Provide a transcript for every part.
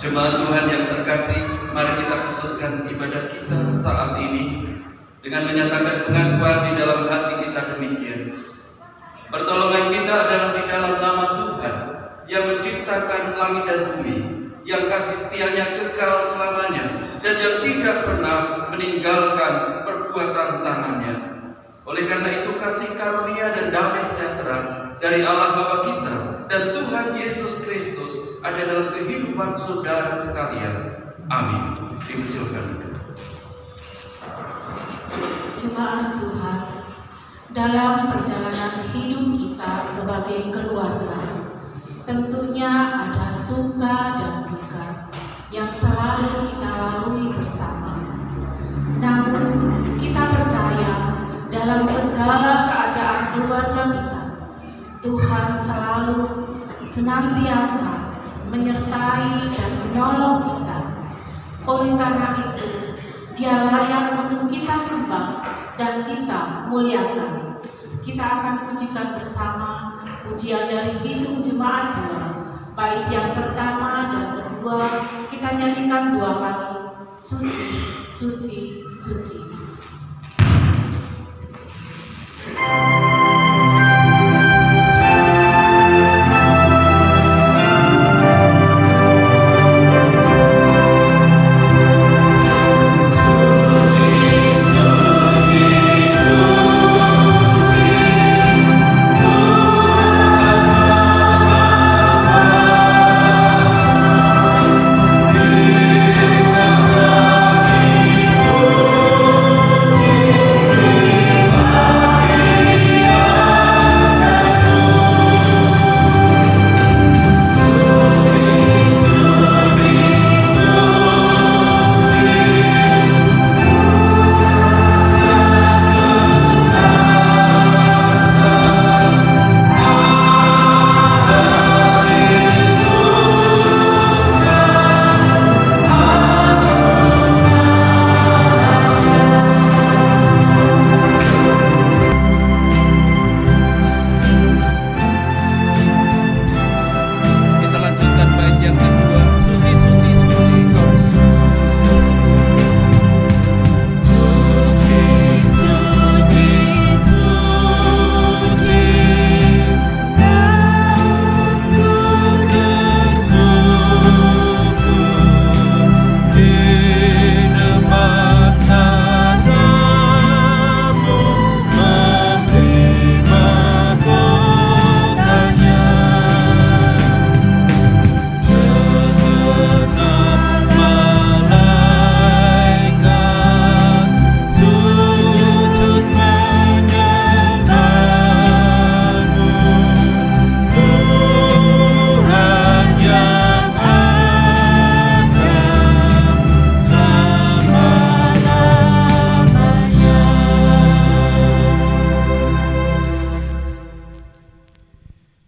Jemaat Tuhan yang terkasih, mari kita khususkan ibadah kita saat ini dengan menyatakan pengakuan di dalam hati kita demikian. Pertolongan kita adalah di dalam nama Tuhan yang menciptakan langit dan bumi, yang kasih setianya kekal selamanya, dan yang tidak pernah meninggalkan perbuatan tangannya. Oleh karena itu kasih karunia dan damai sejahtera dari Allah Bapa kita dan Tuhan Yesus Kristus ada dalam kehidupan saudara sekalian. Amin. Dipersilakan. Jemaat Tuhan, dalam perjalanan hidup kita sebagai keluarga, tentunya ada suka dan duka yang selalu kita lalui bersama. Namun, kita percaya dalam segala keadaan keluarga kita, Tuhan selalu senantiasa menyertai dan menolong kita. Oleh karena itu, Dia layak untuk kita sembah dan kita muliakan. Kita akan pujikan bersama pujian dari Kidung Jemaat 2, bait yang pertama dan kedua kita nyanyikan 2 kali. Suci, suci, suci.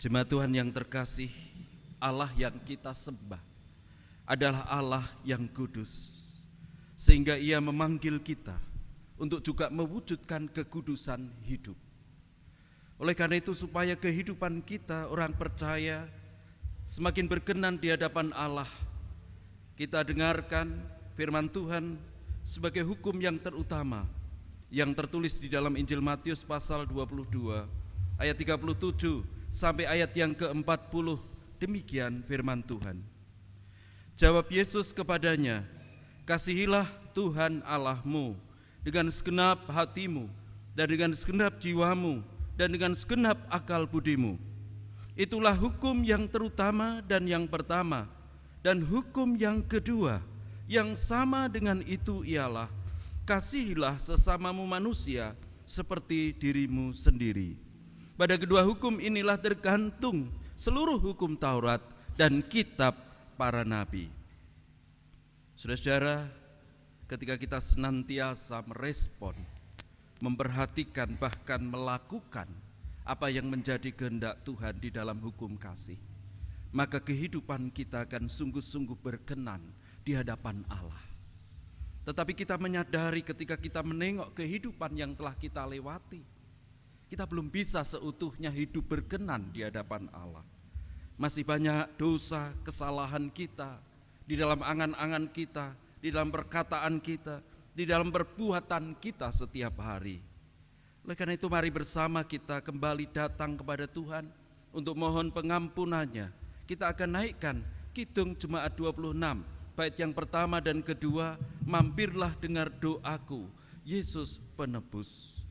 Jemaat Tuhan yang terkasih, Allah yang kita sembah adalah Allah yang kudus, sehingga Ia memanggil kita untuk juga mewujudkan kekudusan hidup. Oleh karena itu, supaya kehidupan kita orang percaya semakin berkenan di hadapan Allah, kita dengarkan firman Tuhan sebagai hukum yang terutama yang tertulis di dalam Injil Matius pasal 22 ayat 37 sampai ayat yang ke-40. Demikian firman Tuhan. Jawab Yesus kepadanya, kasihilah Tuhan Allahmu dengan segenap hatimu dan dengan segenap jiwamu dan dengan segenap akal budimu. Itulah hukum yang terutama dan yang pertama. Dan hukum yang kedua yang sama dengan itu ialah, kasihilah sesamamu manusia seperti dirimu sendiri. Pada kedua hukum inilah tergantung seluruh hukum Taurat dan kitab para nabi. Saudara-saudara, ketika kita senantiasa merespon, memperhatikan, bahkan melakukan apa yang menjadi kehendak Tuhan di dalam hukum kasih, maka kehidupan kita akan sungguh-sungguh berkenan di hadapan Allah. Tetapi kita menyadari ketika kita menengok kehidupan yang telah kita lewati, kita belum bisa seutuhnya hidup berkenan di hadapan Allah. Masih banyak dosa, kesalahan kita, di dalam angan-angan kita, di dalam perkataan kita, di dalam perbuatan kita setiap hari. Oleh karena itu mari bersama kita kembali datang kepada Tuhan untuk mohon pengampunannya. Kita akan naikkan Kidung Jemaat 26, bait yang pertama dan kedua, mampirlah dengar doaku, Yesus penebus.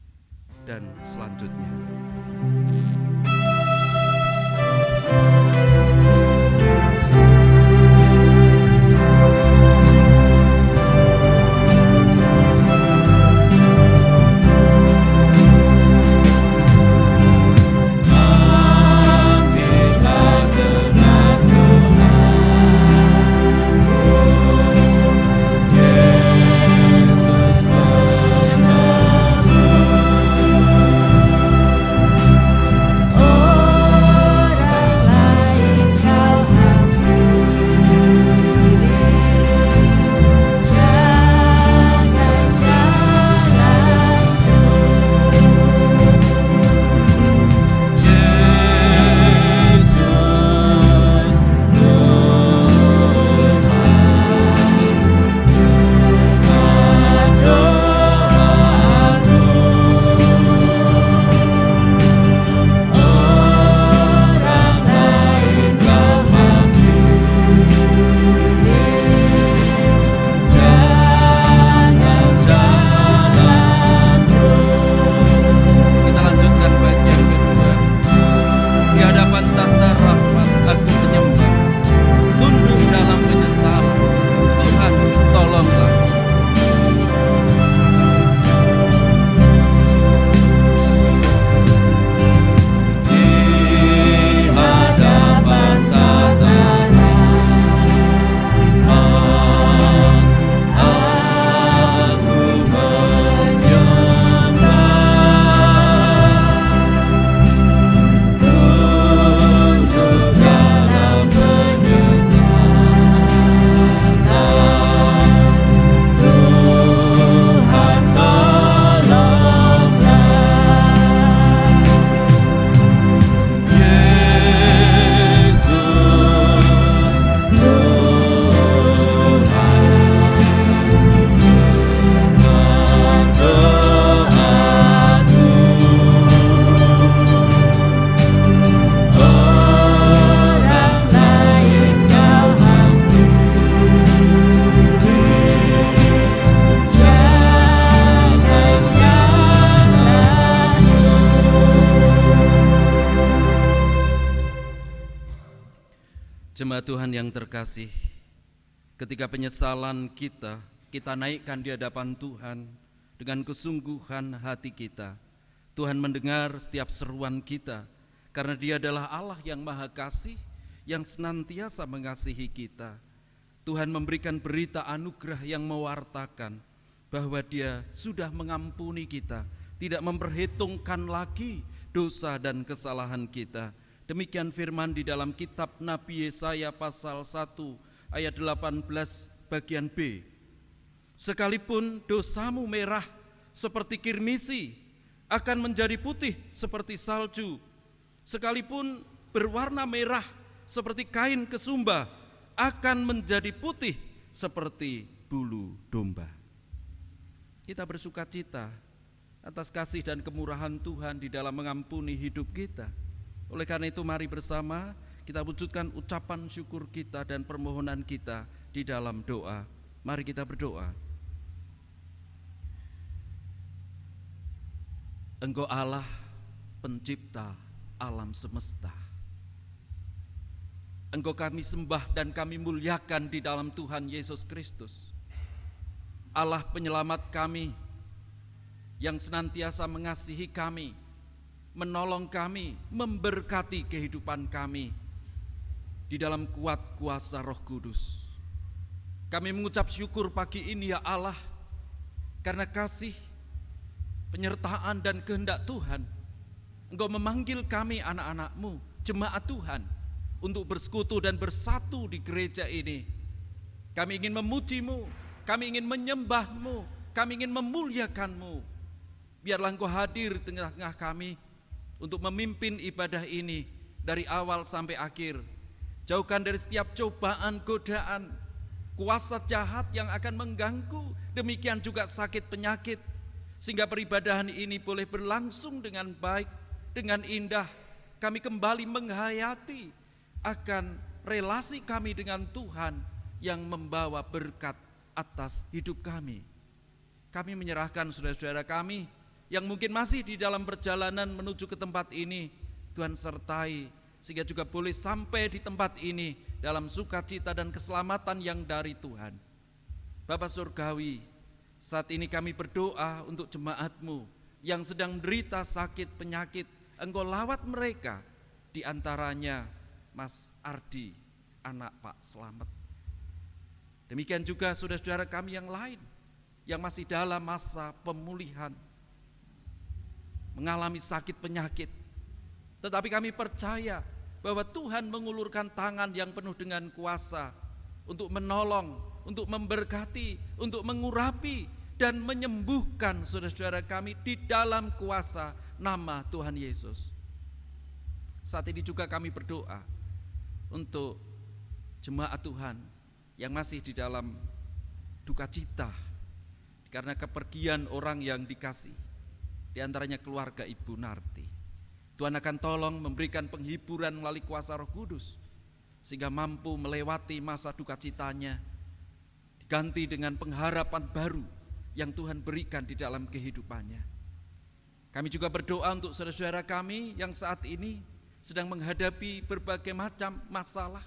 Dan selanjutnya. Jemaat Tuhan yang terkasih, ketika penyesalan kita naikkan di hadapan Tuhan dengan kesungguhan hati kita. Tuhan mendengar setiap seruan kita, karena Dia adalah Allah yang Maha Kasih, yang senantiasa mengasihi kita. Tuhan memberikan berita anugerah yang mewartakan bahwa Dia sudah mengampuni kita, tidak memperhitungkan lagi dosa dan kesalahan kita. Demikian firman di dalam kitab Nabi Yesaya pasal 1 ayat 18 bagian B. Sekalipun dosamu merah seperti kirmisi, akan menjadi putih seperti salju. Sekalipun berwarna merah seperti kain kesumba, akan menjadi putih seperti bulu domba. Kita bersukacita atas kasih dan kemurahan Tuhan di dalam mengampuni hidup kita. Oleh karena itu mari bersama kita wujudkan ucapan syukur kita dan permohonan kita di dalam doa. Mari kita berdoa. Engkau Allah pencipta alam semesta. Engkau kami sembah dan kami muliakan di dalam Tuhan Yesus Kristus. Allah penyelamat kami yang senantiasa mengasihi kami, menolong kami, memberkati kehidupan kami di dalam kuat kuasa Roh Kudus. Kami mengucap syukur pagi ini ya Allah, karena kasih, penyertaan dan kehendak Tuhan, Engkau memanggil kami anak-anak-Mu, jemaat Tuhan, untuk bersekutu dan bersatu di gereja ini. Kami ingin memuji-Mu, kami ingin menyembah-Mu, kami ingin memuliakan-Mu. Biarlah Engkau hadir di tengah-tengah kami untuk memimpin ibadah ini dari awal sampai akhir. Jauhkan dari setiap cobaan, godaan, kuasa jahat yang akan mengganggu, demikian juga sakit penyakit, sehingga peribadahan ini boleh berlangsung dengan baik, dengan indah. Kami kembali menghayati akan relasi kami dengan Tuhan yang membawa berkat atas hidup kami. Kami menyerahkan saudara-saudara kami yang mungkin masih di dalam perjalanan menuju ke tempat ini. Tuhan sertai sehingga juga boleh sampai di tempat ini dalam sukacita dan keselamatan yang dari Tuhan. Bapa Surgawi, saat ini kami berdoa untuk jemaat-Mu yang sedang menderita sakit penyakit. Engkau lawat mereka, di antaranya Mas Ardi, anak Pak Slamet. Demikian juga saudara-saudara kami yang lain yang masih dalam masa pemulihan, mengalami sakit penyakit. Tetapi kami percaya bahwa Tuhan mengulurkan tangan yang penuh dengan kuasa untuk menolong, untuk memberkati, untuk mengurapi dan menyembuhkan saudara-saudara kami di dalam kuasa nama Tuhan Yesus. Saat ini juga kami berdoa untuk jemaat Tuhan yang masih di dalam duka cita karena kepergian orang yang dikasih, di antaranya keluarga Ibu Narti. Tuhan akan tolong memberikan penghiburan melalui kuasa Roh Kudus, sehingga mampu melewati masa duka citanya, diganti dengan pengharapan baru yang Tuhan berikan di dalam kehidupannya. Kami juga berdoa untuk saudara-saudara kami yang saat ini sedang menghadapi berbagai macam masalah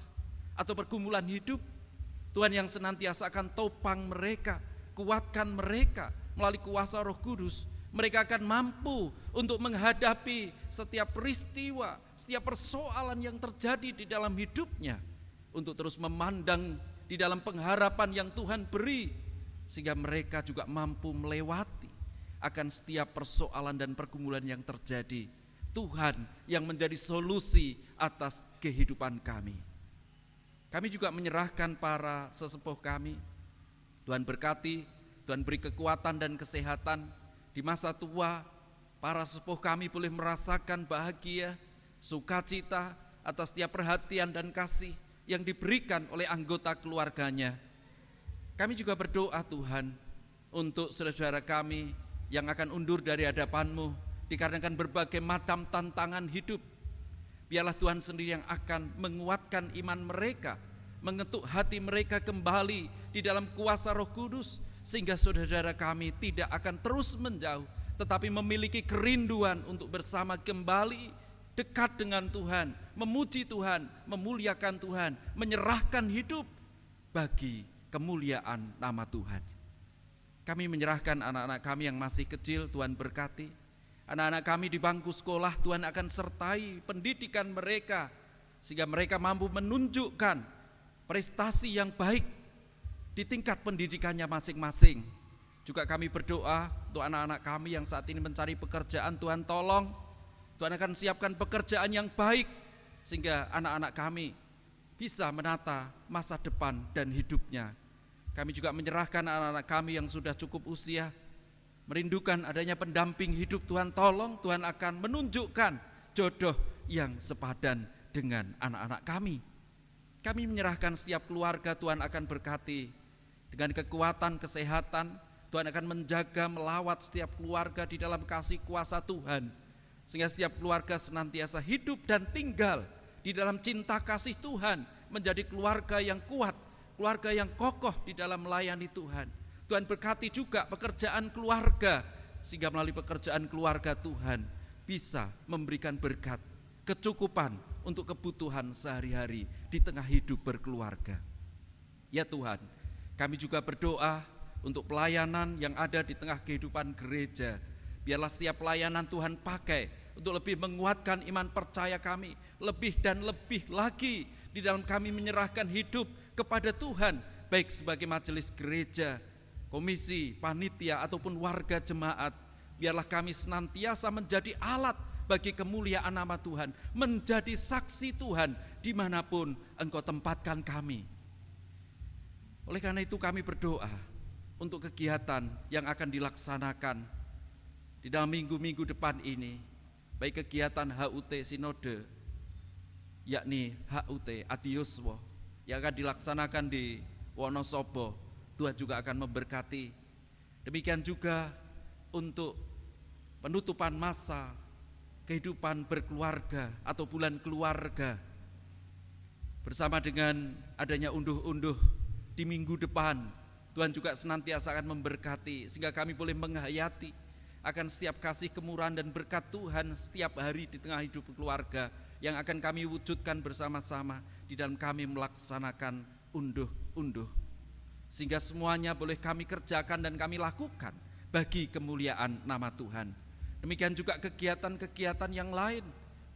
atau pergumulan hidup. Tuhan yang senantiasa akan topang mereka, kuatkan mereka melalui kuasa Roh Kudus. Mereka akan mampu untuk menghadapi setiap peristiwa, setiap persoalan yang terjadi di dalam hidupnya, untuk terus memandang di dalam pengharapan yang Tuhan beri, sehingga mereka juga mampu melewati akan setiap persoalan dan pergumulan yang terjadi. Tuhan yang menjadi solusi atas kehidupan kami. Kami juga menyerahkan para sesepuh kami. Tuhan berkati, Tuhan beri kekuatan dan kesehatan. Di masa tua, para sesepuh kami boleh merasakan bahagia, sukacita atas setiap perhatian dan kasih yang diberikan oleh anggota keluarganya. Kami juga berdoa Tuhan untuk saudara-saudara kami yang akan undur dari hadapan-Mu dikarenakan berbagai macam tantangan hidup. Biarlah Tuhan sendiri yang akan menguatkan iman mereka, mengetuk hati mereka kembali di dalam kuasa Roh Kudus, sehingga saudara-saudara kami tidak akan terus menjauh, tetapi memiliki kerinduan untuk bersama kembali dekat dengan Tuhan, memuji Tuhan, memuliakan Tuhan, menyerahkan hidup bagi kemuliaan nama Tuhan. Kami menyerahkan anak-anak kami yang masih kecil, Tuhan berkati. Anak-anak kami di bangku sekolah, Tuhan akan sertai pendidikan mereka, sehingga mereka mampu menunjukkan prestasi yang baik di tingkat pendidikannya masing-masing. Juga kami berdoa untuk anak-anak kami yang saat ini mencari pekerjaan, Tuhan tolong. Tuhan akan siapkan pekerjaan yang baik, sehingga anak-anak kami bisa menata masa depan dan hidupnya. Kami juga menyerahkan anak-anak kami yang sudah cukup usia, merindukan adanya pendamping hidup. Tuhan tolong, Tuhan akan menunjukkan jodoh yang sepadan dengan anak-anak kami. Kami menyerahkan setiap keluarga, Tuhan akan berkati dengan kekuatan, kesehatan. Tuhan akan menjaga, melawat setiap keluarga di dalam kasih kuasa Tuhan, sehingga setiap keluarga senantiasa hidup dan tinggal di dalam cinta kasih Tuhan, menjadi keluarga yang kuat, keluarga yang kokoh di dalam melayani Tuhan. Tuhan berkati juga pekerjaan keluarga, sehingga melalui pekerjaan keluarga Tuhan bisa memberikan berkat, kecukupan untuk kebutuhan sehari-hari di tengah hidup berkeluarga. Ya Tuhan, kami juga berdoa untuk pelayanan yang ada di tengah kehidupan gereja. Biarlah setiap pelayanan Tuhan pakai untuk lebih menguatkan iman percaya kami, lebih dan lebih lagi di dalam kami menyerahkan hidup kepada Tuhan, baik sebagai majelis gereja, komisi, panitia, ataupun warga jemaat. Biarlah kami senantiasa menjadi alat bagi kemuliaan nama Tuhan, menjadi saksi Tuhan dimanapun Engkau tempatkan kami. Oleh karena itu kami berdoa untuk kegiatan yang akan dilaksanakan di dalam minggu-minggu depan ini, baik kegiatan HUT Sinode, yakni HUT Adi Yuswa yang akan dilaksanakan di Wonosobo, Tuhan juga akan memberkati. Demikian juga untuk penutupan masa kehidupan berkeluarga atau bulan keluarga, bersama dengan adanya unduh-unduh di minggu depan, Tuhan juga senantiasa akan memberkati, sehingga kami boleh menghayati akan setiap kasih kemurahan dan berkat Tuhan setiap hari di tengah hidup keluarga yang akan kami wujudkan bersama-sama di dalam kami melaksanakan unduh-unduh, sehingga semuanya boleh kami kerjakan dan kami lakukan bagi kemuliaan nama Tuhan. Demikian juga kegiatan-kegiatan yang lain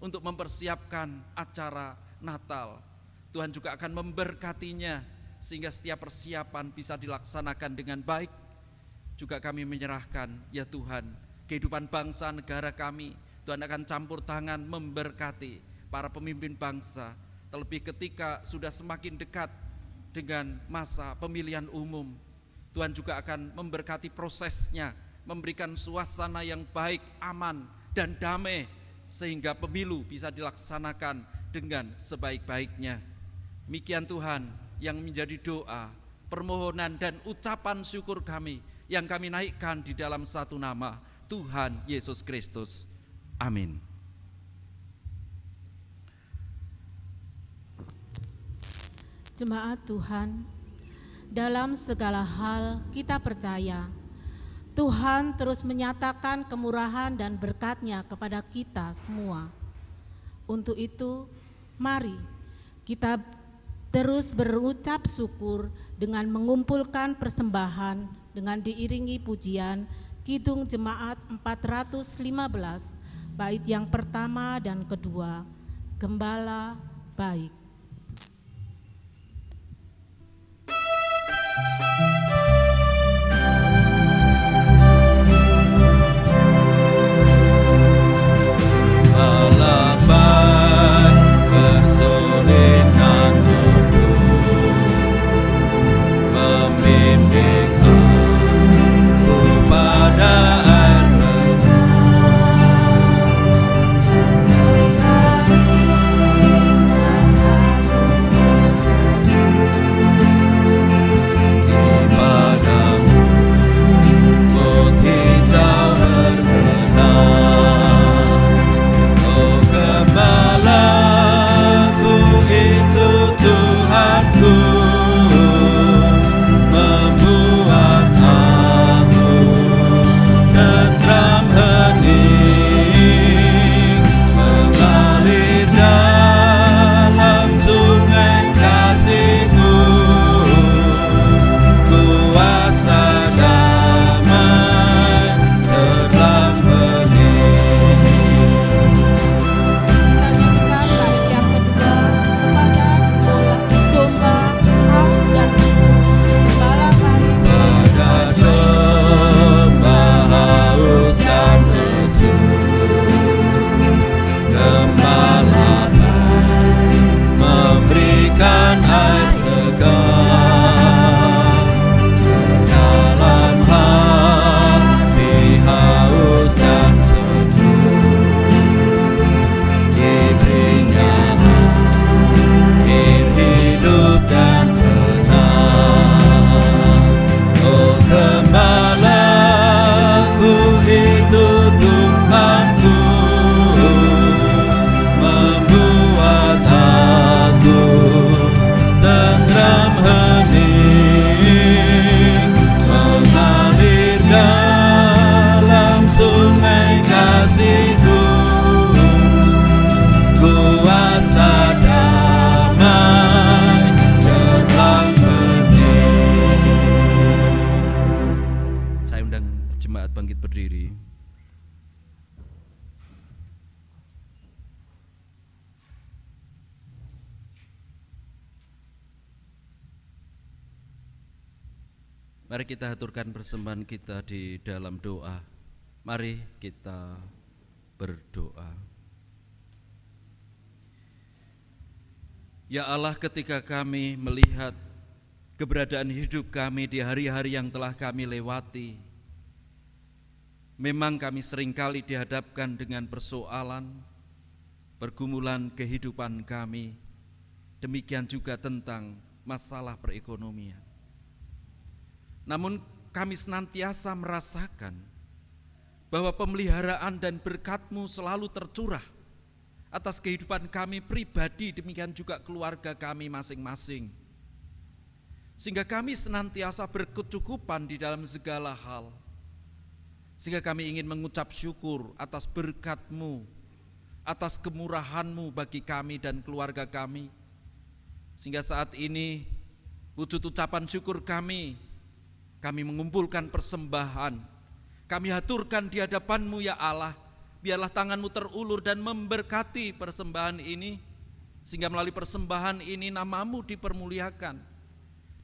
untuk mempersiapkan acara Natal, Tuhan juga akan memberkatinya sehingga setiap persiapan bisa dilaksanakan dengan baik. Juga kami menyerahkan, ya Tuhan, kehidupan bangsa negara kami, Tuhan akan campur tangan memberkati para pemimpin bangsa, terlebih ketika sudah semakin dekat dengan masa pemilihan umum. Tuhan juga akan memberkati prosesnya, memberikan suasana yang baik, aman, dan damai, sehingga pemilu bisa dilaksanakan dengan sebaik-baiknya. Demikian Tuhan yang menjadi doa, permohonan, dan ucapan syukur kami yang kami naikkan di dalam satu nama, Tuhan Yesus Kristus. Amin. Jemaat Tuhan, dalam segala hal kita percaya Tuhan terus menyatakan kemurahan dan berkat-Nya kepada kita semua. Untuk itu, mari kita terus berucap syukur dengan mengumpulkan persembahan dengan diiringi pujian Kidung Jemaat 415, bait yang pertama dan kedua, Gembala Baik. Mari kita aturkan persembahan kita di dalam doa. Mari kita berdoa. Ya Allah, ketika kami melihat keberadaan hidup kami di hari-hari yang telah kami lewati, memang kami seringkali dihadapkan dengan persoalan, pergumulan kehidupan kami, demikian juga tentang masalah perekonomian. Namun kami senantiasa merasakan bahwa pemeliharaan dan berkat-Mu selalu tercurah atas kehidupan kami pribadi, demikian juga keluarga kami masing-masing. Sehingga kami senantiasa berkecukupan di dalam segala hal. Sehingga kami ingin mengucap syukur atas berkat-Mu, atas kemurahan-Mu bagi kami dan keluarga kami. Sehingga saat ini wujud ucapan syukur kami mengumpulkan persembahan. Kami haturkan di hadapan-Mu ya Allah. Biarlah tangan-Mu terulur dan memberkati persembahan ini, sehingga melalui persembahan ini nama-Mu dipermuliakan.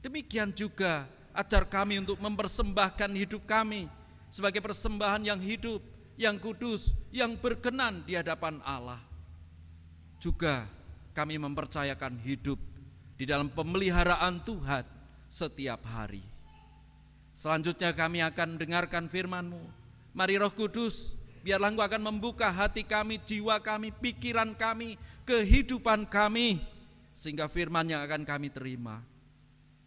Demikian juga ajar kami untuk mempersembahkan hidup kami sebagai persembahan yang hidup, yang kudus, yang berkenan di hadapan Allah. Juga kami mempercayakan hidup di dalam pemeliharaan Tuhan setiap hari. Selanjutnya kami akan mendengarkan firman-Mu. Mari Roh Kudus, biarlah Engkau akan membuka hati kami, jiwa kami, pikiran kami, kehidupan kami, sehingga firman yang akan kami terima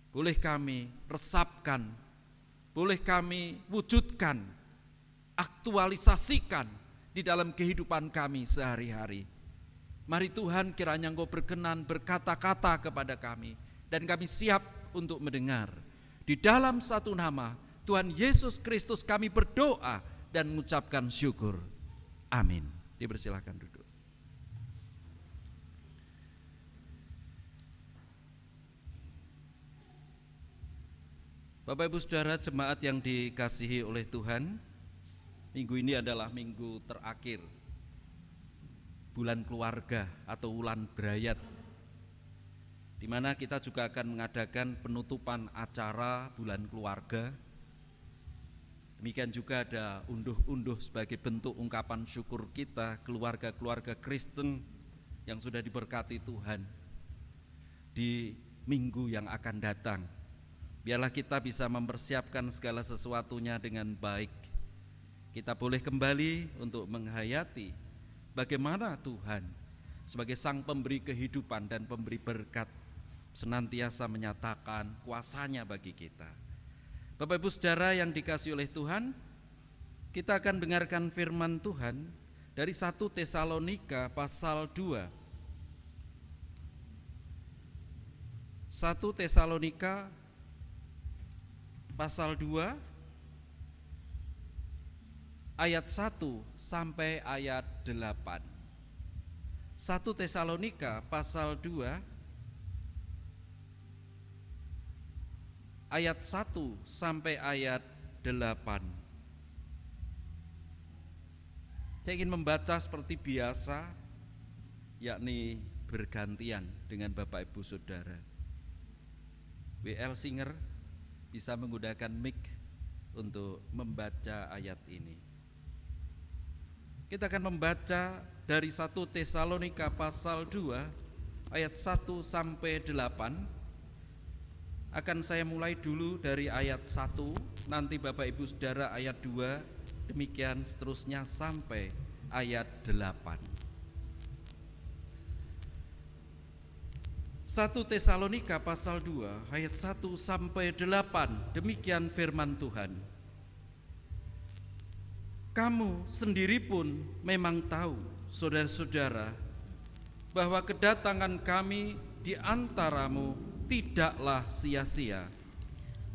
boleh kami resapkan, boleh kami wujudkan, aktualisasikan di dalam kehidupan kami sehari-hari. Mari Tuhan, kiranya Engkau berkenan berkata-kata kepada kami, dan kami siap untuk mendengar. Di dalam satu nama Tuhan Yesus Kristus kami berdoa dan mengucapkan syukur. Amin. Dipersilakan duduk. Bapak Ibu Saudara jemaat yang dikasihi oleh Tuhan, minggu ini adalah minggu terakhir bulan keluarga atau Wulan Brayat, di mana kita juga akan mengadakan penutupan acara bulan keluarga. Demikian juga ada unduh-unduh sebagai bentuk ungkapan syukur kita, keluarga-keluarga Kristen yang sudah diberkati Tuhan di minggu yang akan datang. Biarlah kita bisa mempersiapkan segala sesuatunya dengan baik. Kita boleh kembali untuk menghayati bagaimana Tuhan sebagai Sang Pemberi kehidupan dan pemberi berkat senantiasa menyatakan kuasanya bagi kita. Bapak Ibu Saudara yang dikasihi oleh Tuhan, kita akan dengarkan firman Tuhan dari 1 Tesalonika pasal 2. 1 Tesalonika pasal 2 ayat 1 sampai ayat 8. 1 Tesalonika pasal 2 ayat 1 sampai ayat 8. Saya ingin membaca seperti biasa, yakni bergantian dengan Bapak Ibu Saudara. WL Singer bisa menggunakan mic untuk membaca ayat ini. Kita akan membaca dari 1 Tesalonika pasal 2 ayat 1 sampai 8. Akan saya mulai dulu dari ayat 1, nanti Bapak Ibu Saudara ayat 2, demikian seterusnya sampai ayat 8. 1 Tesalonika pasal 2 ayat 1 sampai 8, demikian firman Tuhan. Kamu sendiri pun memang tahu, saudara-saudara, bahwa kedatangan kami di antaramu tidaklah sia-sia.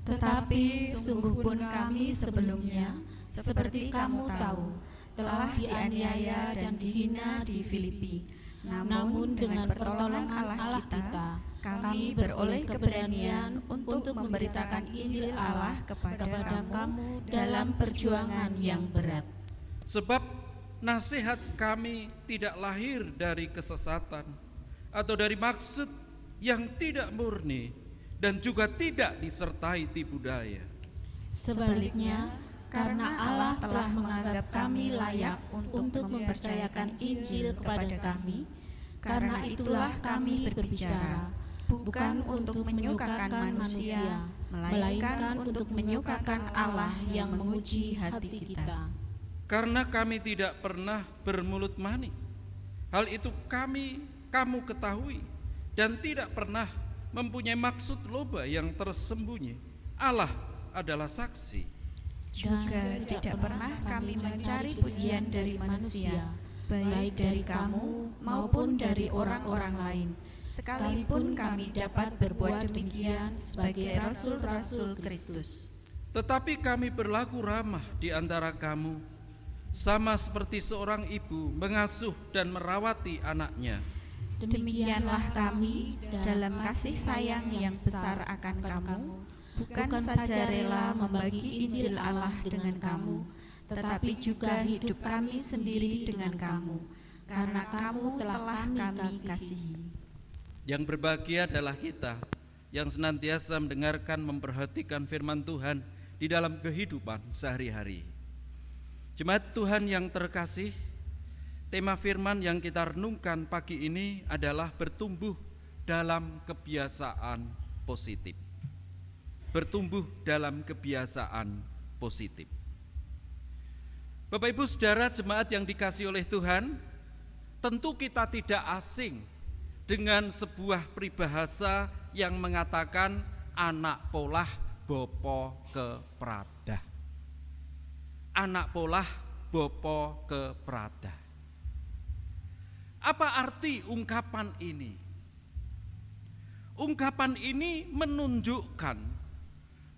Tetapi sungguh pun kami sebelumnya, seperti kamu tahu, telah dianiaya dan dihina di Filipi. Namun dengan pertolongan Allah kita, kami beroleh keberanian untuk memberitakan Injil Allah kepada kamu dalam perjuangan yang berat. Sebab nasihat kami tidak lahir dari kesesatan atau dari maksud yang tidak murni dan juga tidak disertai tipu daya. Sebaliknya, karena Allah telah menganggap kami layak untuk mempercayakan Injil kepada kami, karena itulah kami berbicara, bukan untuk menyukakan manusia, melainkan untuk menyukakan Allah yang menguji hati kita. Karena kami tidak pernah bermulut manis, hal itu kamu ketahui, dan tidak pernah mempunyai maksud loba yang tersembunyi. Allah adalah saksi. Juga tidak pernah kami mencari pujian dari manusia, baik dari kamu maupun dari orang-orang lain, sekalipun kami dapat berbuat demikian sebagai rasul-rasul Kristus. Tetapi kami berlaku ramah di antara kamu, sama seperti seorang ibu mengasuh dan merawati anaknya. Demikianlah kami dalam kasih sayang yang besar akan kamu, bukan saja rela membagi Injil Allah dengan kamu, tetapi juga hidup kami sendiri dengan kamu, karena kamu telah kami kasihi. Yang berbahagia adalah kita yang senantiasa mendengarkan, memperhatikan firman Tuhan di dalam kehidupan sehari-hari. Jemaat Tuhan yang terkasih, tema firman yang kita renungkan pagi ini adalah bertumbuh dalam kebiasaan positif. Bertumbuh dalam kebiasaan positif. Bapak Ibu Saudara jemaat yang dikasihi oleh Tuhan, tentu kita tidak asing dengan sebuah peribahasa yang mengatakan anak polah bopo kepradah. Anak polah bopo kepradah. Apa arti ungkapan ini? Ungkapan ini menunjukkan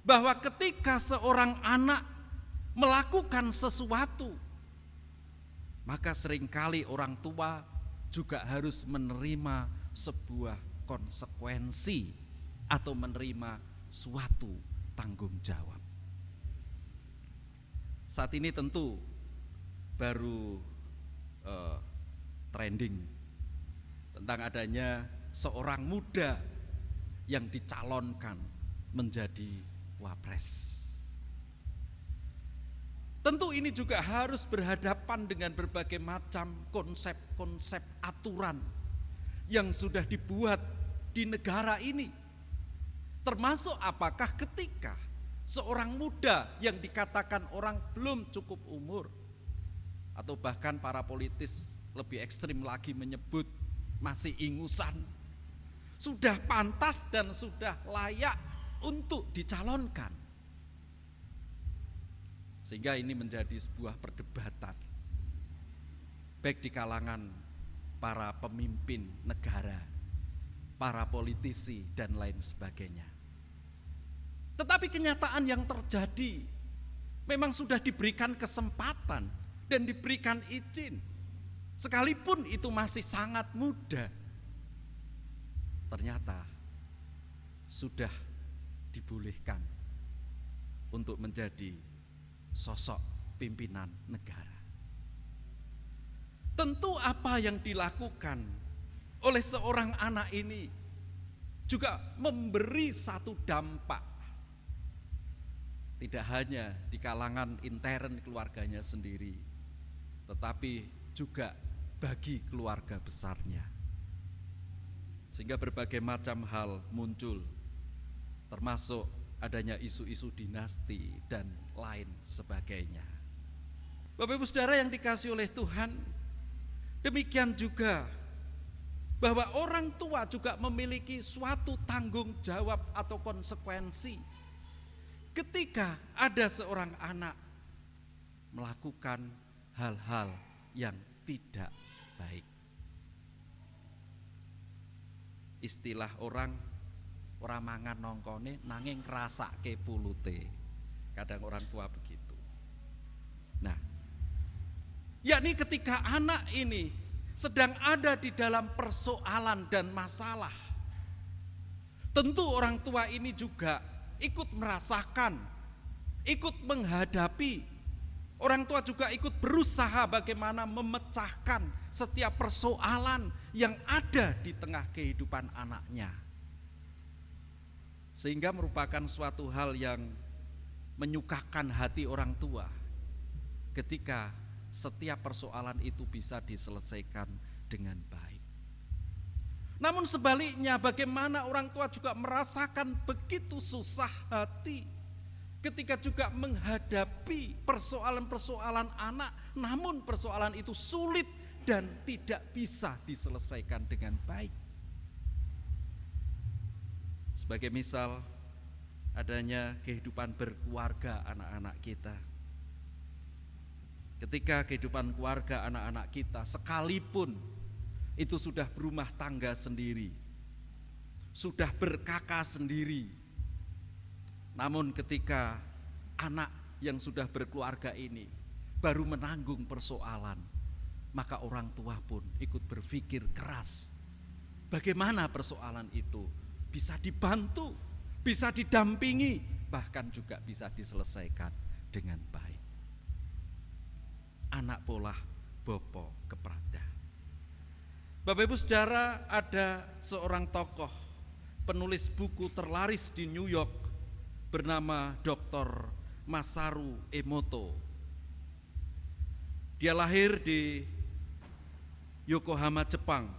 bahwa ketika seorang anak melakukan sesuatu, maka seringkali orang tua juga harus menerima sebuah konsekuensi atau menerima suatu tanggung jawab. Saat ini tentu baru trending tentang adanya seorang muda yang dicalonkan menjadi wapres. Tentu ini juga harus berhadapan dengan berbagai macam konsep-konsep aturan yang sudah dibuat di negara ini. Termasuk apakah ketika seorang muda yang dikatakan orang belum cukup umur, atau bahkan para politis lebih ekstrim lagi menyebut masih ingusan, sudah pantas dan sudah layak untuk dicalonkan. Sehingga ini menjadi sebuah perdebatan baik di kalangan para pemimpin negara, para politisi dan lain sebagainya. Tetapi kenyataan yang terjadi memang sudah diberikan kesempatan dan diberikan izin, sekalipun itu masih sangat muda, ternyata sudah dibolehkan untuk menjadi sosok pimpinan negara. Tentu apa yang dilakukan oleh seorang anak ini juga memberi satu dampak, tidak hanya di kalangan intern keluarganya sendiri, tetapi juga bagi keluarga besarnya. Sehingga berbagai macam hal muncul, termasuk adanya isu-isu dinasti dan lain sebagainya. Bapak Ibu Saudara yang dikasihi oleh Tuhan, demikian juga bahwa orang tua juga memiliki suatu tanggung jawab atau konsekuensi ketika ada seorang anak melakukan hal-hal yang tidak baik. Istilah orang mangan nongkone nanging ngrasake pulute. Kadang orang tua begitu. Nah, yakni ketika anak ini sedang ada di dalam persoalan dan masalah, tentu orang tua ini juga ikut merasakan, ikut menghadapi. Orang tua juga ikut berusaha bagaimana memecahkan setiap persoalan yang ada di tengah kehidupan anaknya. Sehingga merupakan suatu hal yang menyukakan hati orang tua ketika setiap persoalan itu bisa diselesaikan dengan baik. Namun sebaliknya, bagaimana orang tua juga merasakan begitu susah hati ketika juga menghadapi persoalan-persoalan anak, namun persoalan itu sulit dan tidak bisa diselesaikan dengan baik. Sebagai misal, adanya kehidupan berkeluarga anak-anak kita. Ketika kehidupan keluarga anak-anak kita sekalipun itu sudah berumah tangga sendiri, sudah berkakak sendiri, namun ketika anak yang sudah berkeluarga ini baru menanggung persoalan, maka orang tua pun ikut berpikir keras bagaimana persoalan itu bisa dibantu, bisa didampingi, bahkan juga bisa diselesaikan dengan baik. Anak pola bopo keprada. Bapak Ibu Saudara, ada seorang tokoh penulis buku terlaris di New York bernama Dr. Masaru Emoto. Dia lahir di Yokohama, Jepang,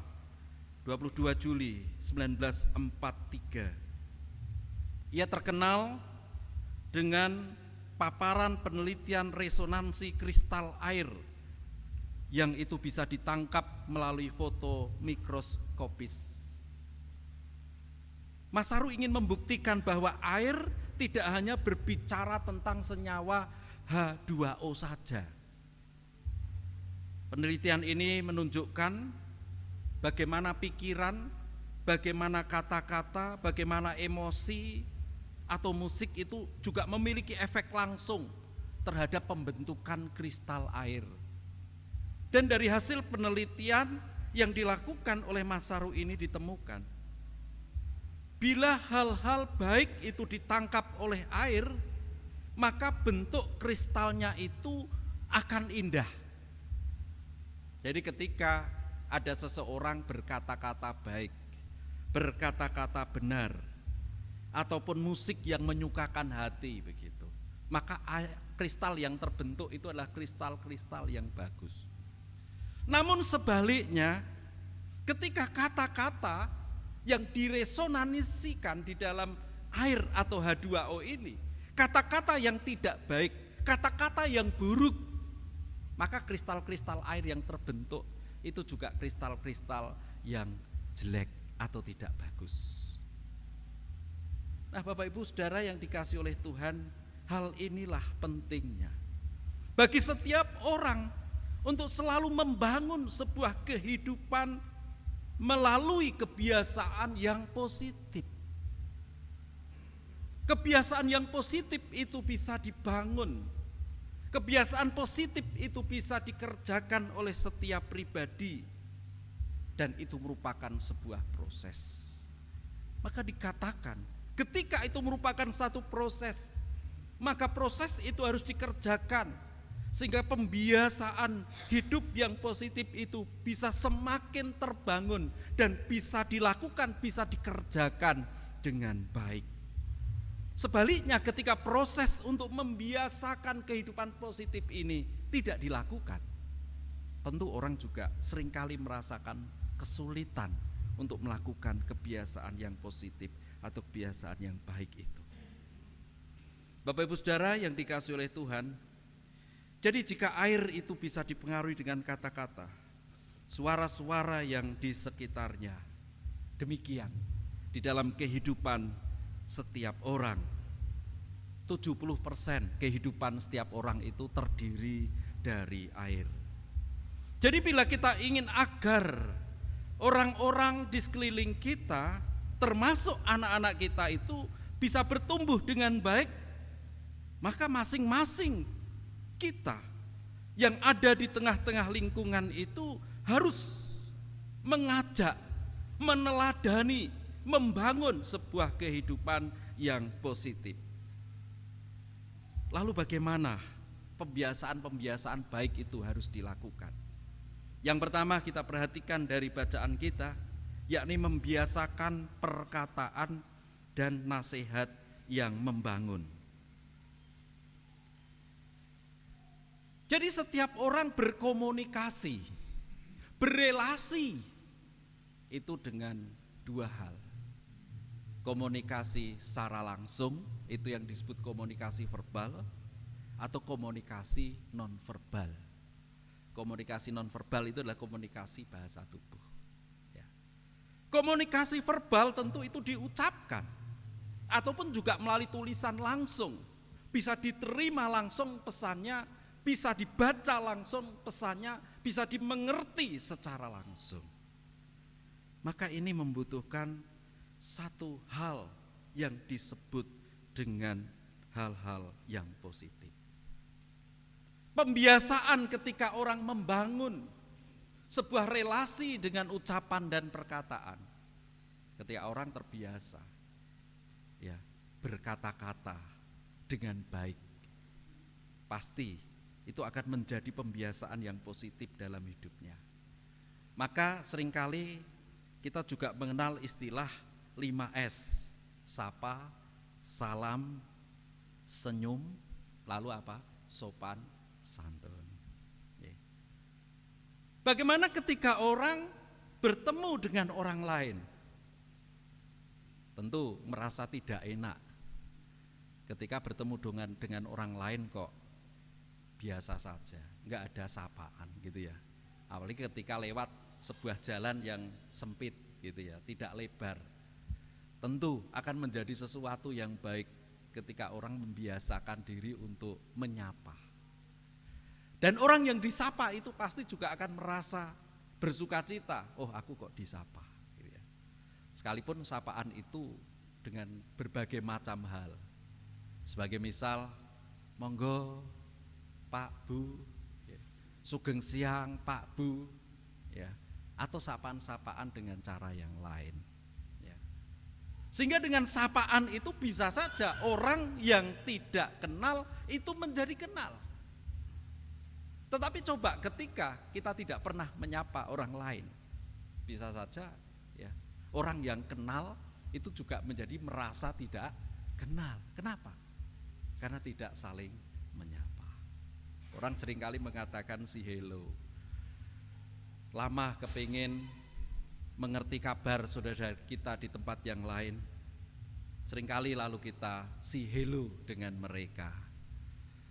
22 Juli 1943. Ia terkenal dengan paparan penelitian resonansi kristal air yang itu bisa ditangkap melalui foto mikroskopis. Masaru ingin membuktikan bahwa air tidak hanya berbicara tentang senyawa H2O saja. Penelitian ini menunjukkan bagaimana pikiran, bagaimana kata-kata, bagaimana emosi atau musik itu juga memiliki efek langsung terhadap pembentukan kristal air. Dan dari hasil penelitian yang dilakukan oleh Masaru ini ditemukan, bila hal-hal baik itu ditangkap oleh air, maka bentuk kristalnya itu akan indah. Jadi ketika ada seseorang berkata-kata baik, berkata-kata benar, ataupun musik yang menyukakan hati begitu, maka kristal yang terbentuk itu adalah kristal-kristal yang bagus. Namun sebaliknya, ketika kata-kata yang diresonansikan di dalam air atau H2O ini, kata-kata yang tidak baik, kata-kata yang buruk, maka kristal-kristal air yang terbentuk itu juga kristal-kristal yang jelek atau tidak bagus. Nah, Bapak Ibu Saudara yang dikasihi oleh Tuhan, hal inilah pentingnya bagi setiap orang untuk selalu membangun sebuah kehidupan melalui kebiasaan yang positif. Kebiasaan yang positif itu bisa dibangun. Kebiasaan positif itu bisa dikerjakan oleh setiap pribadi, dan itu merupakan sebuah proses. Maka dikatakan, ketika itu merupakan satu proses, maka proses itu harus dikerjakan sehingga pembiasaan hidup yang positif itu bisa semakin terbangun dan bisa dilakukan, bisa dikerjakan dengan baik. Sebaliknya, ketika proses untuk membiasakan kehidupan positif ini tidak dilakukan, tentu orang juga seringkali merasakan kesulitan untuk melakukan kebiasaan yang positif atau kebiasaan yang baik itu. Bapak Ibu Saudara yang dikasihi oleh Tuhan, jadi jika air itu bisa dipengaruhi dengan kata-kata, suara-suara yang di sekitarnya, demikian di dalam kehidupan setiap orang. 70% kehidupan setiap orang itu terdiri dari air. Jadi bila kita ingin agar orang-orang di sekeliling kita, termasuk anak-anak kita itu bisa bertumbuh dengan baik, maka masing-masing kita yang ada di tengah-tengah lingkungan itu harus mengajak, meneladani, membangun sebuah kehidupan yang positif. Lalu bagaimana pembiasaan-pembiasaan baik itu harus dilakukan? Yang pertama kita perhatikan dari bacaan kita, yakni membiasakan perkataan dan nasihat yang membangun. Jadi setiap orang berkomunikasi, berelasi itu dengan dua hal. Komunikasi secara langsung, itu yang disebut komunikasi verbal, atau komunikasi nonverbal. Komunikasi nonverbal itu adalah komunikasi bahasa tubuh. Ya. Komunikasi verbal tentu itu diucapkan. ataupun juga melalui tulisan langsung. Bisa diterima langsung pesannya, bisa dibaca langsung pesannya, bisa dimengerti secara langsung. Maka ini membutuhkan satu hal yang disebut dengan hal-hal yang positif. Pembiasaan ketika orang membangun sebuah relasi dengan ucapan dan perkataan. Ketika orang terbiasa ya berkata-kata dengan baik, pasti itu akan menjadi pembiasaan yang positif dalam hidupnya. Maka seringkali kita juga mengenal istilah 5S, sapa, salam, senyum, lalu apa? Sopan, santun. Bagaimana ketika orang bertemu dengan orang lain? Tentu merasa tidak enak ketika bertemu dengan orang lain kok biasa saja, nggak ada sapaan gitu ya. Apalagi ketika lewat sebuah jalan yang sempit gitu ya, tidak lebar. Tentu akan menjadi sesuatu yang baik ketika orang membiasakan diri untuk menyapa. Dan orang yang disapa itu pasti juga akan merasa bersukacita. Oh, aku kok disapa gitu ya. Sekalipun sapaan itu dengan berbagai macam hal. Sebagai misal, monggo Pak Bu, ya. Sugeng siang Pak Bu, ya. Atau sapaan-sapaan dengan cara yang lain. Ya. Sehingga dengan sapaan itu bisa saja orang yang tidak kenal itu menjadi kenal. Tetapi coba ketika kita tidak pernah menyapa orang lain, bisa saja ya, orang yang kenal itu juga menjadi merasa tidak kenal. Kenapa? Karena tidak saling menyapa. Orang seringkali mengatakan si hello. Lama kepingin mengerti kabar saudara kita di tempat yang lain. Seringkali lalu kita si hello dengan mereka.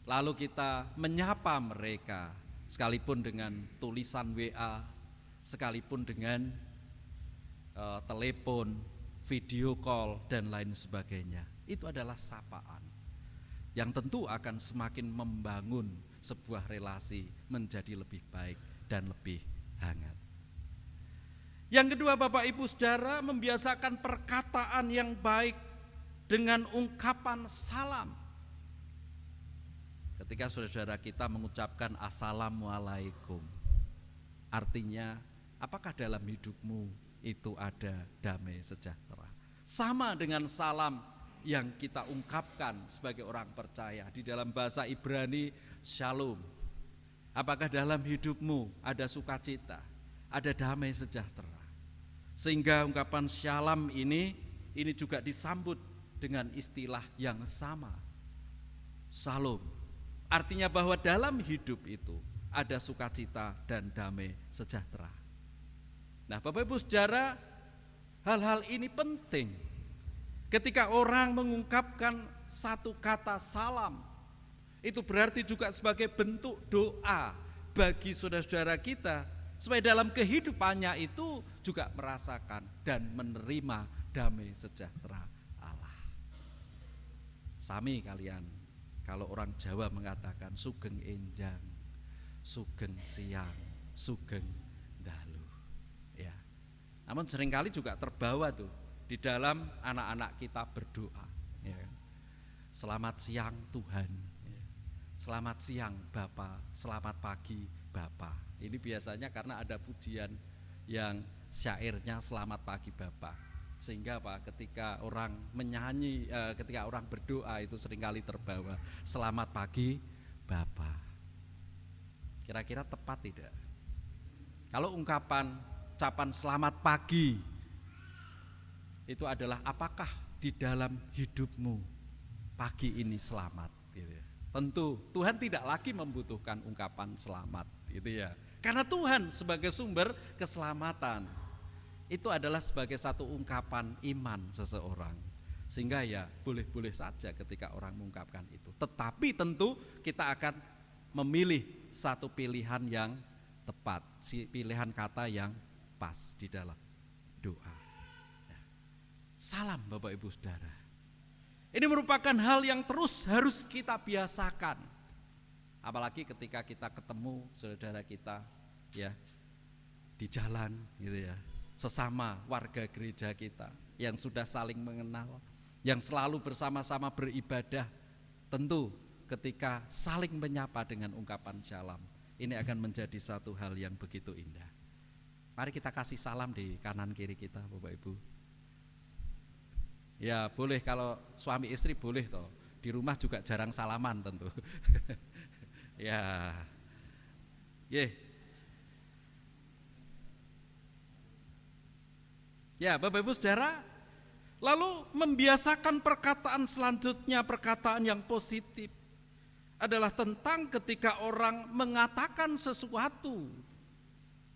Lalu kita menyapa mereka, sekalipun dengan tulisan WA, sekalipun dengan telepon, video call, dan lain sebagainya. Itu adalah sapaan yang tentu akan semakin membangun sebuah relasi menjadi lebih baik dan lebih hangat. Yang kedua, Bapak Ibu Saudara, membiasakan perkataan yang baik dengan ungkapan salam. Ketika saudara-saudara kita mengucapkan assalamualaikum, artinya apakah dalam hidupmu itu ada damai sejahtera? Sama dengan salam yang kita ungkapkan sebagai orang percaya di dalam bahasa Ibrani shalom. Apakah dalam hidupmu ada sukacita, ada damai sejahtera? Sehingga ungkapan shalom ini juga disambut dengan istilah yang sama, shalom. Artinya bahwa dalam hidup itu ada sukacita dan damai sejahtera. Nah, Bapak Ibu Saudara, hal-hal ini penting. Ketika orang mengungkapkan satu kata salam, itu berarti juga sebagai bentuk doa bagi saudara-saudara kita, supaya dalam kehidupannya itu juga merasakan dan menerima damai sejahtera Allah. Sami kalian, kalau orang Jawa mengatakan sugeng enjang, sugeng siang, sugeng dalu, ya. Namun seringkali juga terbawa tuh di dalam anak-anak kita berdoa, ya. Selamat siang Tuhan, ya. Selamat siang Bapak, selamat pagi Bapak. Ini biasanya karena ada pujian yang syairnya selamat pagi Bapak. Sehingga apa, ketika orang menyanyi, ketika orang berdoa itu seringkali terbawa selamat pagi Bapak. Kira-kira tepat tidak? Kalau ucapan selamat pagi itu adalah apakah di dalam hidupmu pagi ini selamat gitu ya. Tentu Tuhan tidak lagi membutuhkan ungkapan selamat gitu ya. Karena Tuhan sebagai sumber keselamatan itu adalah sebagai satu ungkapan iman seseorang. Sehingga ya boleh-boleh saja ketika orang mengungkapkan itu. Tetapi tentu kita akan memilih satu pilihan yang tepat, pilihan kata yang pas di dalam doa. Salam Bapak Ibu Saudara. Ini merupakan hal yang terus harus kita biasakan. Apalagi ketika kita ketemu saudara kita ya di jalan gitu ya, sesama warga gereja kita yang sudah saling mengenal, yang selalu bersama-sama beribadah. Tentu ketika saling menyapa dengan ungkapan shalom, ini akan menjadi satu hal yang begitu indah. Mari kita kasih salam di kanan kiri kita, Bapak Ibu. Ya boleh, kalau suami istri boleh toh. Di rumah juga jarang salaman tentu. Ya, ya Bapak Ibu Saudara, lalu membiasakan perkataan selanjutnya, perkataan yang positif adalah tentang ketika orang mengatakan sesuatu,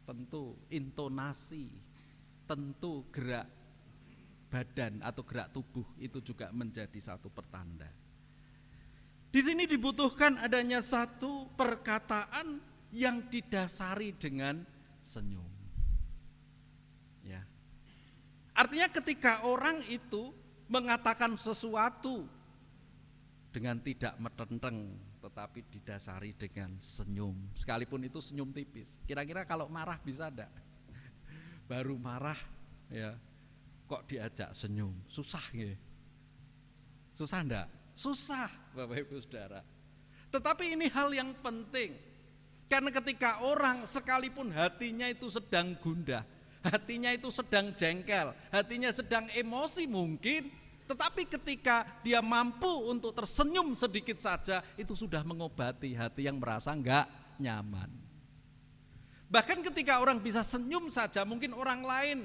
tentu intonasi, tentu gerak badan atau gerak tubuh itu juga menjadi satu pertanda. Di sini dibutuhkan adanya satu perkataan yang didasari dengan senyum. Ya. Artinya ketika orang itu mengatakan sesuatu dengan tidak metenteng, tetapi didasari dengan senyum, sekalipun itu senyum tipis. Kira-kira kalau marah bisa enggak? Baru marah ya, kok diajak senyum, susah nggih. Susah enggak? Susah Bapak Ibu Saudara. Tetapi ini hal yang penting. Karena ketika orang sekalipun hatinya itu sedang gundah, hatinya itu sedang jengkel, hatinya sedang emosi mungkin, tetapi ketika dia mampu untuk tersenyum sedikit saja, itu sudah mengobati hati yang merasa enggak nyaman. Bahkan ketika orang bisa senyum saja, mungkin orang lain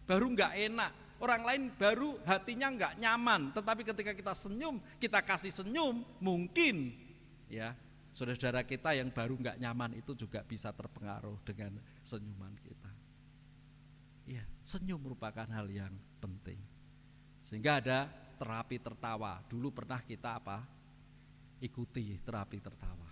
baru enggak enak, orang lain baru hatinya enggak nyaman, tetapi ketika kita senyum, kita kasih senyum, mungkin ya saudara-saudara kita yang baru enggak nyaman itu juga bisa terpengaruh dengan senyuman kita. Ya, senyum merupakan hal yang penting. Sehingga ada terapi tertawa. Dulu pernah kita ikuti terapi tertawa.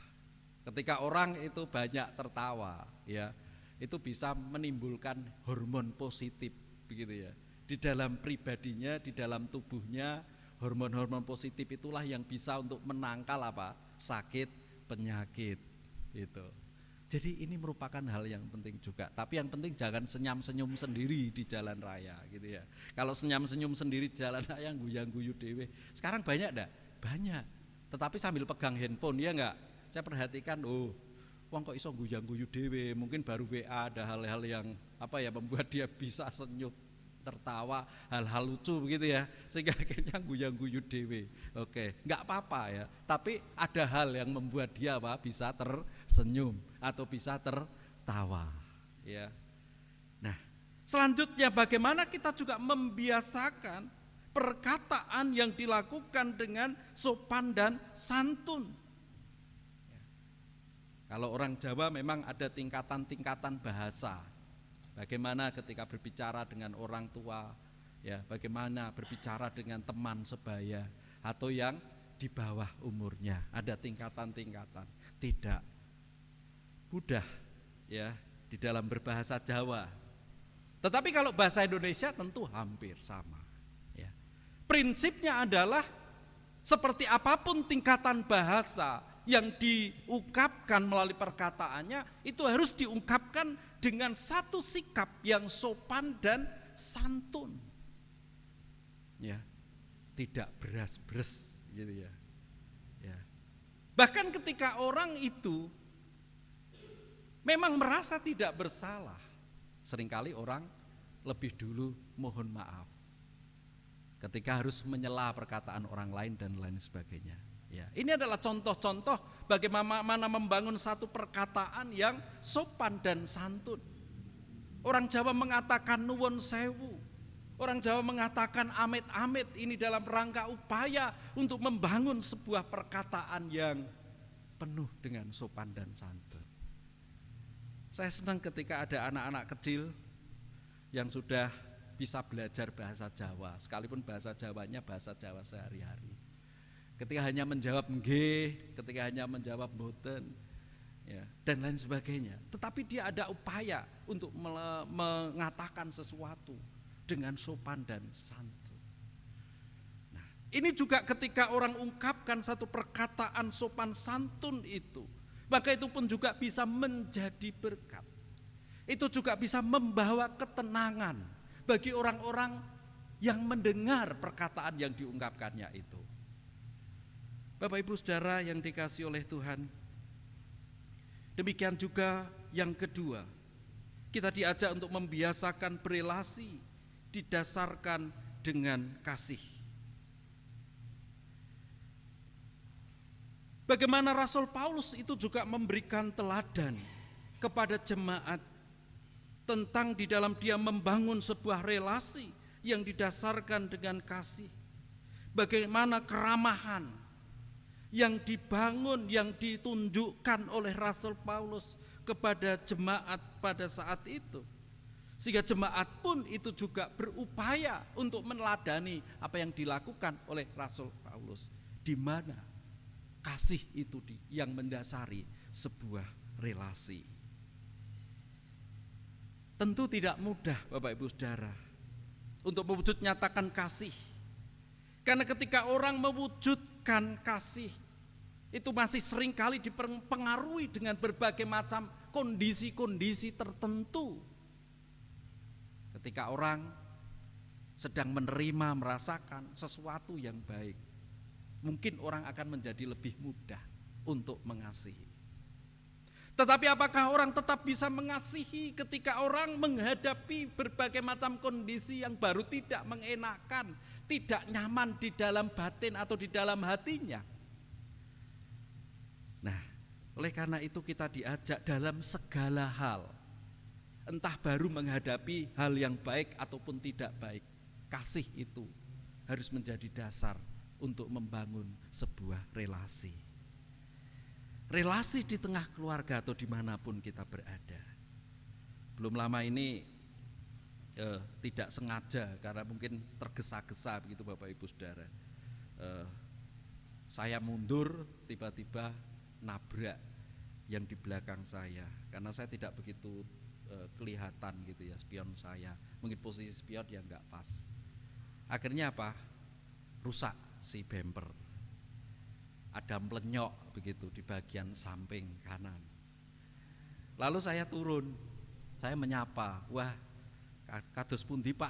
Ketika orang itu banyak tertawa, ya, itu bisa menimbulkan hormon positif, begitu ya. Di dalam pribadinya, di dalam tubuhnya, hormon-hormon positif itulah yang bisa untuk menangkal sakit, penyakit, gitu. Jadi ini merupakan hal yang penting juga. Tapi yang penting jangan senyum-senyum sendiri di jalan raya, gitu ya. Kalau senyum-senyum sendiri di jalan raya, guyang-guyu dewe. Sekarang banyak enggak? Banyak. Tetapi sambil pegang handphone, ya enggak? Saya perhatikan, wong kok iso guyang-guyu dewe. Mungkin baru WA ada hal-hal yang membuat dia bisa senyum, tertawa, hal-hal lucu begitu ya, sehingga akhirnya guyang-guyu dewe. Oke, enggak apa-apa ya. Tapi ada hal yang membuat dia bisa tersenyum atau bisa tertawa, ya. Nah, selanjutnya bagaimana kita juga membiasakan perkataan yang dilakukan dengan sopan dan santun. Kalau orang Jawa memang ada tingkatan-tingkatan bahasa. Bagaimana ketika berbicara dengan orang tua, ya, bagaimana berbicara dengan teman sebaya atau yang di bawah umurnya. Ada tingkatan-tingkatan. Tidak mudah ya di dalam berbahasa Jawa. Tetapi kalau bahasa Indonesia tentu hampir sama, ya. Prinsipnya adalah seperti apapun tingkatan bahasa yang diungkapkan melalui perkataannya, itu harus diungkapkan dengan satu sikap yang sopan dan santun, ya, tidak beras-beras gitu ya. Ya. Bahkan ketika orang itu memang merasa tidak bersalah, seringkali orang lebih dulu mohon maaf ketika harus menyela perkataan orang lain dan lain sebagainya. Ya, ini adalah contoh-contoh bagaimana membangun satu perkataan yang sopan dan santun. Orang Jawa mengatakan nuwun sewu. Orang Jawa mengatakan amit-amit, ini dalam rangka upaya untuk membangun sebuah perkataan yang penuh dengan sopan dan santun. Saya senang ketika ada anak-anak kecil yang sudah bisa belajar bahasa Jawa, sekalipun bahasa Jawanya bahasa Jawa sehari-hari. Ketika hanya menjawab nggih, ketika hanya menjawab mboten, ya, dan lain sebagainya. Tetapi dia ada upaya untuk mengatakan sesuatu dengan sopan dan santun. Nah, Ini juga ketika orang ungkapkan satu perkataan sopan santun itu, maka itu pun juga bisa menjadi berkat. Itu juga bisa membawa ketenangan bagi orang-orang yang mendengar perkataan yang diungkapkannya itu. Bapak Ibu Saudara yang dikasihi oleh Tuhan, demikian juga yang kedua, kita diajak untuk membiasakan berelasi didasarkan dengan kasih. Bagaimana Rasul Paulus itu juga memberikan teladan kepada jemaat tentang di dalam dia membangun sebuah relasi yang didasarkan dengan kasih. Bagaimana keramahan yang dibangun, yang ditunjukkan oleh Rasul Paulus kepada jemaat pada saat itu. Sehingga jemaat pun itu juga berupaya untuk meneladani apa yang dilakukan oleh Rasul Paulus. Di mana kasih itu yang mendasari sebuah relasi. Tentu tidak mudah Bapak Ibu Saudara untuk mewujud nyatakan kasih. Karena ketika orang mewujudkan kasih, itu masih seringkali dipengaruhi dengan berbagai macam kondisi-kondisi tertentu. Ketika orang sedang menerima, merasakan sesuatu yang baik, mungkin orang akan menjadi lebih mudah untuk mengasihi. Tetapi apakah orang tetap bisa mengasihi ketika orang menghadapi berbagai macam kondisi yang baru tidak mengenakan, tidak nyaman di dalam batin atau di dalam hatinya? Nah, oleh karena itu kita diajak dalam segala hal, entah baru menghadapi hal yang baik ataupun tidak baik, kasih itu harus menjadi dasar untuk membangun sebuah relasi. Relasi di tengah keluarga atau dimanapun kita berada. Belum lama ini tidak sengaja karena mungkin tergesa-gesa begitu Bapak Ibu Saudara. Saya mundur, tiba-tiba nabrak yang di belakang saya karena saya tidak begitu kelihatan gitu ya spion saya. Mungkin posisi spion yang enggak pas. Akhirnya apa? Rusak si bumper. Ada melenyok begitu di bagian samping kanan. Lalu saya turun, saya menyapa, wah kados pundi Pak,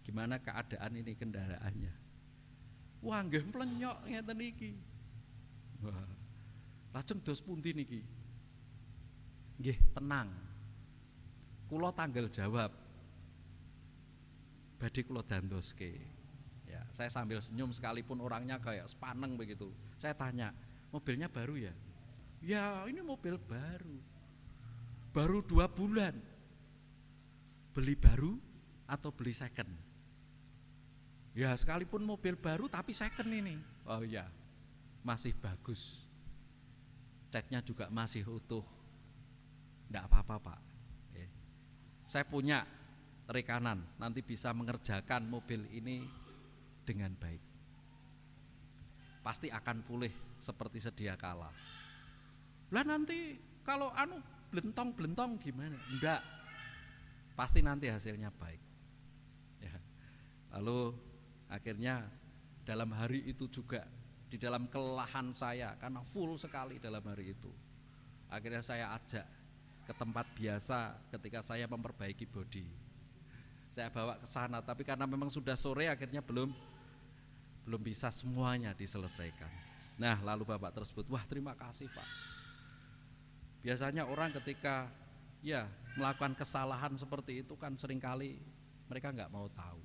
gimana keadaan ini kendaraannya? Wah nggih melenyok ngeten iki. Wah, lajeng dos pundi niki? Nggih tenang, kula tanggal jawab, badhe kula dandoske. Ya, saya sambil senyum sekalipun orangnya kayak sepaneng begitu. Saya tanya, mobilnya baru ya? Ya ini mobil baru. Baru 2 bulan. Beli baru atau beli second? Ya sekalipun mobil baru tapi second ini. Oh ya, masih bagus. Catnya juga masih utuh. Enggak apa-apa Pak. Saya punya rekanan, nanti bisa mengerjakan mobil ini dengan baik. Pasti akan pulih seperti sedia kala. Lah nanti kalau blentong-blentong gimana? Enggak. Pasti nanti hasilnya baik. Ya. Lalu akhirnya dalam hari itu juga di dalam kelelahan saya karena full sekali dalam hari itu. Akhirnya saya ajak ke tempat biasa ketika saya memperbaiki bodi. Saya bawa ke sana tapi karena memang sudah sore akhirnya belum bisa semuanya diselesaikan. Nah lalu bapak tersebut, wah terima kasih Pak. Biasanya orang ketika ya melakukan kesalahan seperti itu kan seringkali mereka nggak mau tahu.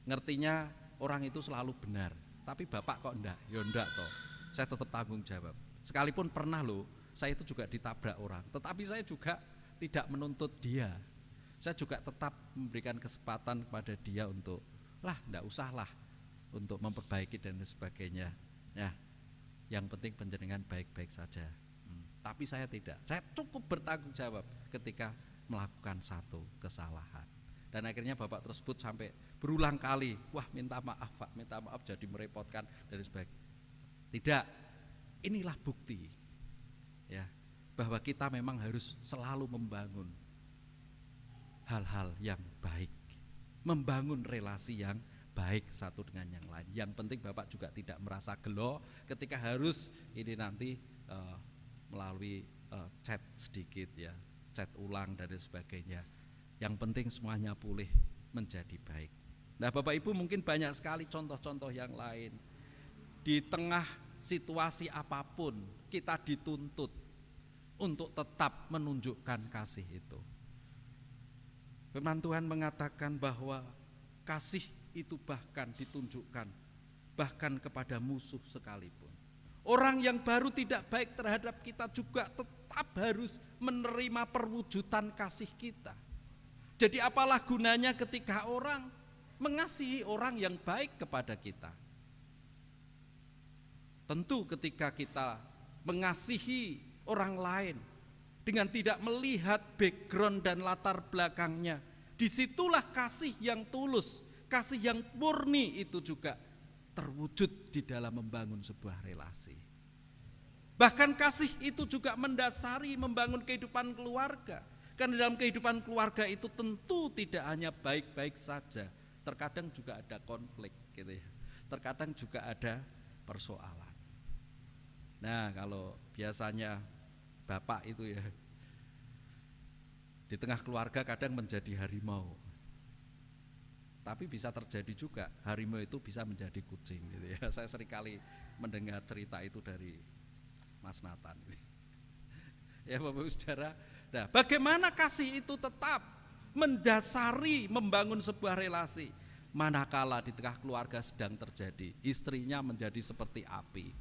Ngertinya orang itu selalu benar, tapi bapak kok enggak? Ya enggak toh, saya tetap tanggung jawab. Sekalipun pernah loh, saya itu juga ditabrak orang, tetapi saya juga tidak menuntut dia. Saya juga tetap memberikan kesempatan kepada dia untuk enggak usah lah untuk memperbaiki dan sebagainya. Ya, yang penting panjenengan baik-baik saja. Tapi saya tidak. Saya cukup bertanggung jawab ketika melakukan satu kesalahan. Dan akhirnya bapak tersebut sampai berulang kali, wah minta maaf Pak, minta maaf jadi merepotkan dan sebagainya. Tidak. Inilah bukti ya bahwa kita memang harus selalu membangun hal-hal yang baik, membangun relasi yang baik satu dengan yang lain. Yang penting Bapak juga tidak merasa gelo ketika harus ini nanti melalui chat sedikit ya, chat ulang dan sebagainya. Yang penting semuanya pulih menjadi baik. Nah Bapak Ibu, mungkin banyak sekali contoh-contoh yang lain. Di tengah situasi apapun kita dituntut untuk tetap menunjukkan kasih itu. Firman Tuhan mengatakan bahwa kasih itu bahkan ditunjukkan bahkan kepada musuh sekalipun. Orang yang baru tidak baik terhadap kita juga tetap harus menerima perwujudan kasih kita. Jadi apalah gunanya ketika orang mengasihi orang yang baik kepada kita. Tentu ketika kita mengasihi orang lain dengan tidak melihat background dan latar belakangnya, disitulah kasih yang tulus, kasih yang murni itu juga terwujud di dalam membangun sebuah relasi. Bahkan kasih itu juga mendasari membangun kehidupan keluarga. Karena dalam kehidupan keluarga itu tentu tidak hanya baik-baik saja, terkadang juga ada konflik gitu ya. Terkadang juga ada persoalan. Nah, kalau biasanya bapak itu ya di tengah keluarga kadang menjadi harimau. Tapi bisa terjadi juga harimau itu bisa menjadi kucing gitu ya. Saya seringkali mendengar cerita itu dari Mas Nathan. Ya Bapak Ibu Saudara, nah, bagaimana kasih itu tetap mendasari membangun sebuah relasi manakala di tengah keluarga sedang terjadi istrinya menjadi seperti api.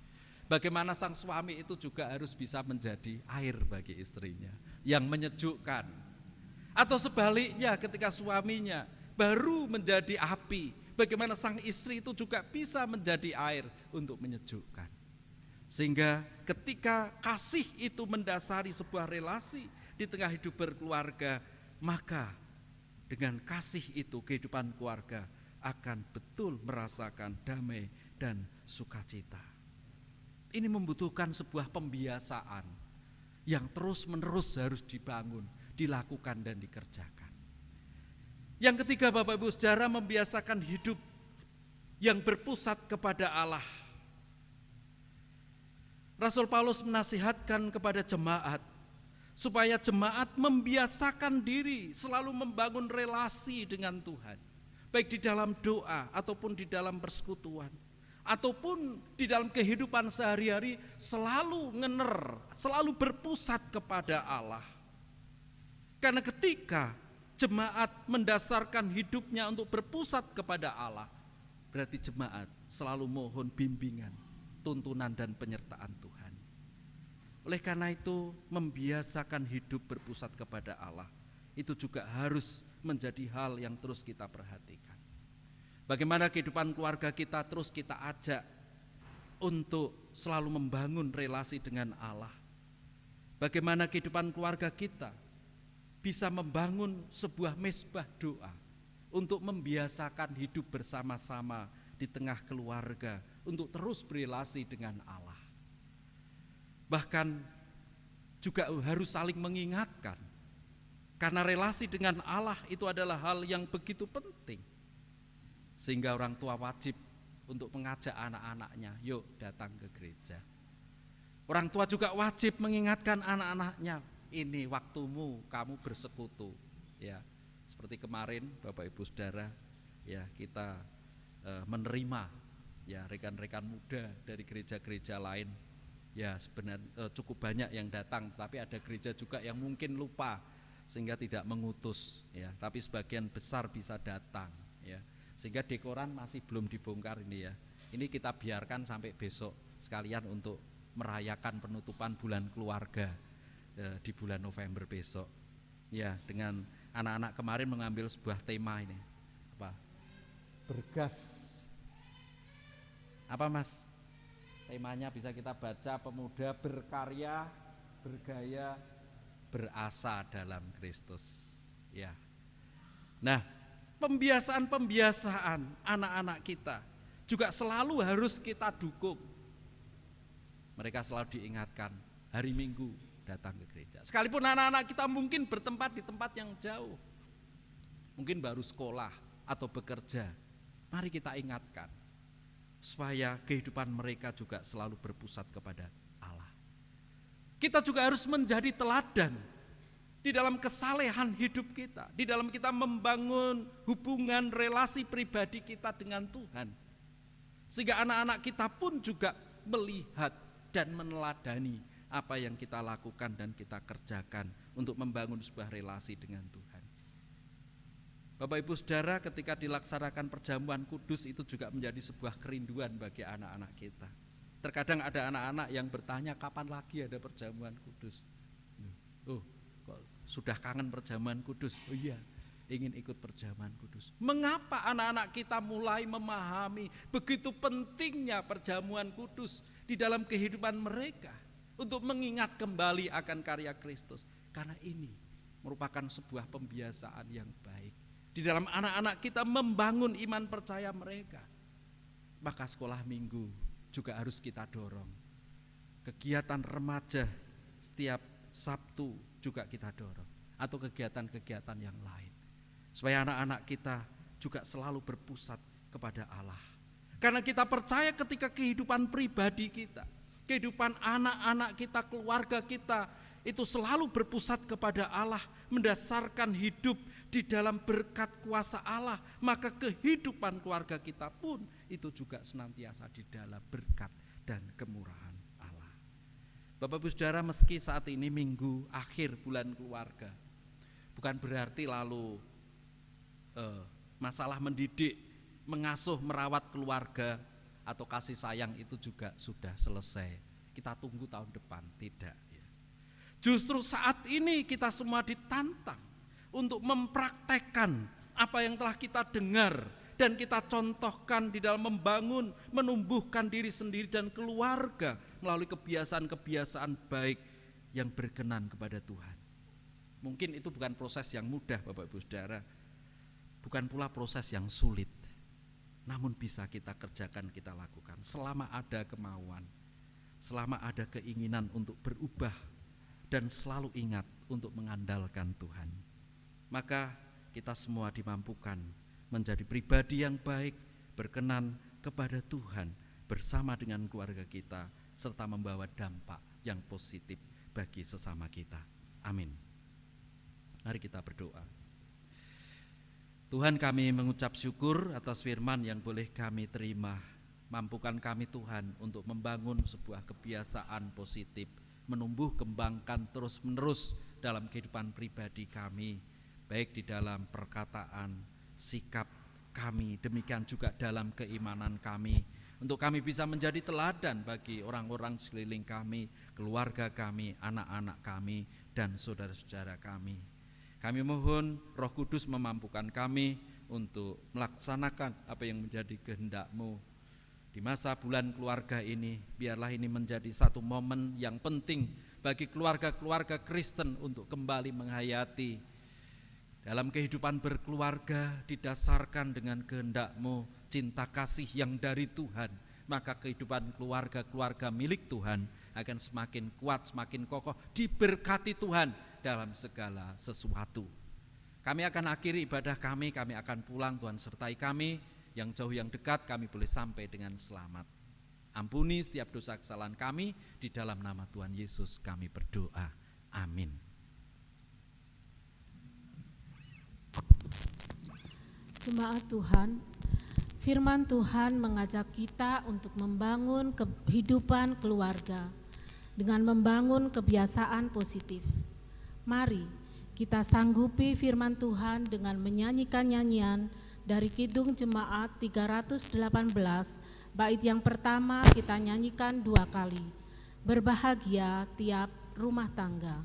Bagaimana sang suami itu juga harus bisa menjadi air bagi istrinya yang menyejukkan. Atau sebaliknya ketika suaminya baru menjadi api, bagaimana sang istri itu juga bisa menjadi air untuk menyejukkan. Sehingga ketika kasih itu mendasari sebuah relasi di tengah hidup berkeluarga, maka dengan kasih itu kehidupan keluarga akan betul merasakan damai dan sukacita. Ini membutuhkan sebuah pembiasaan yang terus-menerus harus dibangun, dilakukan dan dikerjakan. Yang ketiga Bapak Ibu Saudara, membiasakan hidup yang berpusat kepada Allah. Rasul Paulus menasihatkan kepada jemaat supaya jemaat membiasakan diri selalu membangun relasi dengan Tuhan, baik di dalam doa ataupun di dalam persekutuan, ataupun di dalam kehidupan sehari-hari selalu selalu berpusat kepada Allah. Karena ketika jemaat mendasarkan hidupnya untuk berpusat kepada Allah, berarti jemaat selalu mohon bimbingan, tuntunan dan penyertaan Tuhan. Oleh karena itu, membiasakan hidup berpusat kepada Allah itu juga harus menjadi hal yang terus kita perhatikan. Bagaimana kehidupan keluarga kita terus kita ajak untuk selalu membangun relasi dengan Allah. Bagaimana kehidupan keluarga kita bisa membangun sebuah mezbah doa untuk membiasakan hidup bersama-sama di tengah keluarga untuk terus berelasi dengan Allah. Bahkan juga harus saling mengingatkan, karena relasi dengan Allah itu adalah hal yang begitu penting, sehingga orang tua wajib untuk mengajak anak-anaknya, yuk datang ke gereja. Orang tua juga wajib mengingatkan anak-anaknya, ini waktumu kamu bersekutu, ya. Seperti kemarin Bapak Ibu Saudara, ya kita menerima ya rekan-rekan muda dari gereja-gereja lain. Ya sebenarnya cukup banyak yang datang, tapi ada gereja juga yang mungkin lupa sehingga tidak mengutus, ya. Tapi sebagian besar bisa datang, ya. Sehingga dekoran masih belum dibongkar ini ya. Ini kita biarkan sampai besok sekalian untuk merayakan penutupan bulan keluarga di bulan November besok. Ya, dengan anak-anak kemarin mengambil sebuah tema ini. Apa? Bergas. Apa Mas? Temanya bisa kita baca, pemuda berkarya, bergaya, berasa dalam Kristus. Ya. Nah, pembiasaan anak-anak kita juga selalu harus kita dukung. Mereka selalu diingatkan hari Minggu datang ke gereja. Sekalipun anak-anak kita mungkin bertempat di tempat yang jauh, mungkin baru sekolah atau bekerja, Mari kita ingatkan supaya kehidupan mereka juga selalu berpusat kepada Allah. Kita juga harus menjadi teladan di dalam kesalehan hidup kita, di dalam kita membangun hubungan relasi pribadi kita dengan Tuhan. Sehingga anak-anak kita pun juga melihat dan meneladani apa yang kita lakukan dan kita kerjakan untuk membangun sebuah relasi dengan Tuhan. Bapak Ibu Saudara, ketika dilaksanakan perjamuan kudus itu juga menjadi sebuah kerinduan bagi anak-anak kita. Terkadang ada anak-anak yang bertanya, kapan lagi ada perjamuan kudus? Oh, kok sudah kangen perjamuan kudus? Oh iya, ingin ikut perjamuan kudus. Mengapa anak-anak kita mulai memahami begitu pentingnya perjamuan kudus di dalam kehidupan mereka untuk mengingat kembali akan karya Kristus? Karena ini merupakan sebuah pembiasaan yang baik di dalam anak-anak kita membangun iman percaya mereka. Maka sekolah minggu juga harus kita dorong. Kegiatan remaja setiap Sabtu juga kita dorong, atau kegiatan-kegiatan yang lain, supaya anak-anak kita juga selalu berpusat kepada Allah. Karena kita percaya ketika kehidupan pribadi kita, kehidupan anak-anak kita, keluarga kita itu selalu berpusat kepada Allah, mendasarkan hidup di dalam berkat kuasa Allah, maka kehidupan keluarga kita pun itu juga senantiasa di dalam berkat dan kemurahan Allah. Bapak Ibu Saudara, meski saat ini minggu akhir bulan keluarga, bukan berarti lalu masalah mendidik, mengasuh, merawat keluarga atau kasih sayang itu juga sudah selesai. Kita tunggu tahun depan, tidak. Justru saat ini kita semua ditantang untuk mempraktekkan apa yang telah kita dengar dan kita contohkan di dalam membangun, menumbuhkan diri sendiri dan keluarga melalui kebiasaan-kebiasaan baik yang berkenan kepada Tuhan. Mungkin itu bukan proses yang mudah Bapak Ibu Saudara, bukan pula proses yang sulit, namun bisa kita kerjakan, kita lakukan selama ada kemauan, selama ada keinginan untuk berubah dan selalu ingat untuk mengandalkan Tuhan. Maka kita semua dimampukan menjadi pribadi yang baik, berkenan kepada Tuhan bersama dengan keluarga kita, serta membawa dampak yang positif bagi sesama kita. Amin. Mari kita berdoa. Tuhan, kami mengucap syukur atas firman yang boleh kami terima. Mampukan kami Tuhan untuk membangun sebuah kebiasaan positif, menumbuh kembangkan terus-menerus dalam kehidupan pribadi kami, baik di dalam perkataan, sikap kami, demikian juga dalam keimanan kami, untuk kami bisa menjadi teladan bagi orang-orang sekeliling kami, keluarga kami, anak-anak kami, dan saudara-saudara kami. Kami mohon Roh Kudus memampukan kami untuk melaksanakan apa yang menjadi kehendak-Mu. Di masa bulan keluarga ini, biarlah ini menjadi satu momen yang penting bagi keluarga-keluarga Kristen untuk kembali menghayati dalam kehidupan berkeluarga didasarkan dengan kehendak-Mu, cinta kasih yang dari Tuhan, maka kehidupan keluarga-keluarga milik Tuhan akan semakin kuat, semakin kokoh, diberkati Tuhan dalam segala sesuatu. Kami akan akhiri ibadah kami akan pulang. Tuhan sertai kami, yang jauh yang dekat kami boleh sampai dengan selamat. Ampuni setiap dosa kesalahan kami, di dalam nama Tuhan Yesus kami berdoa. Amin. Jemaat Tuhan, firman Tuhan mengajak kita untuk membangun kehidupan keluarga dengan membangun kebiasaan positif. Mari kita sanggupi firman Tuhan dengan menyanyikan nyanyian dari Kidung Jemaat 318, bait yang pertama kita nyanyikan 2 kali. Berbahagia tiap rumah tangga.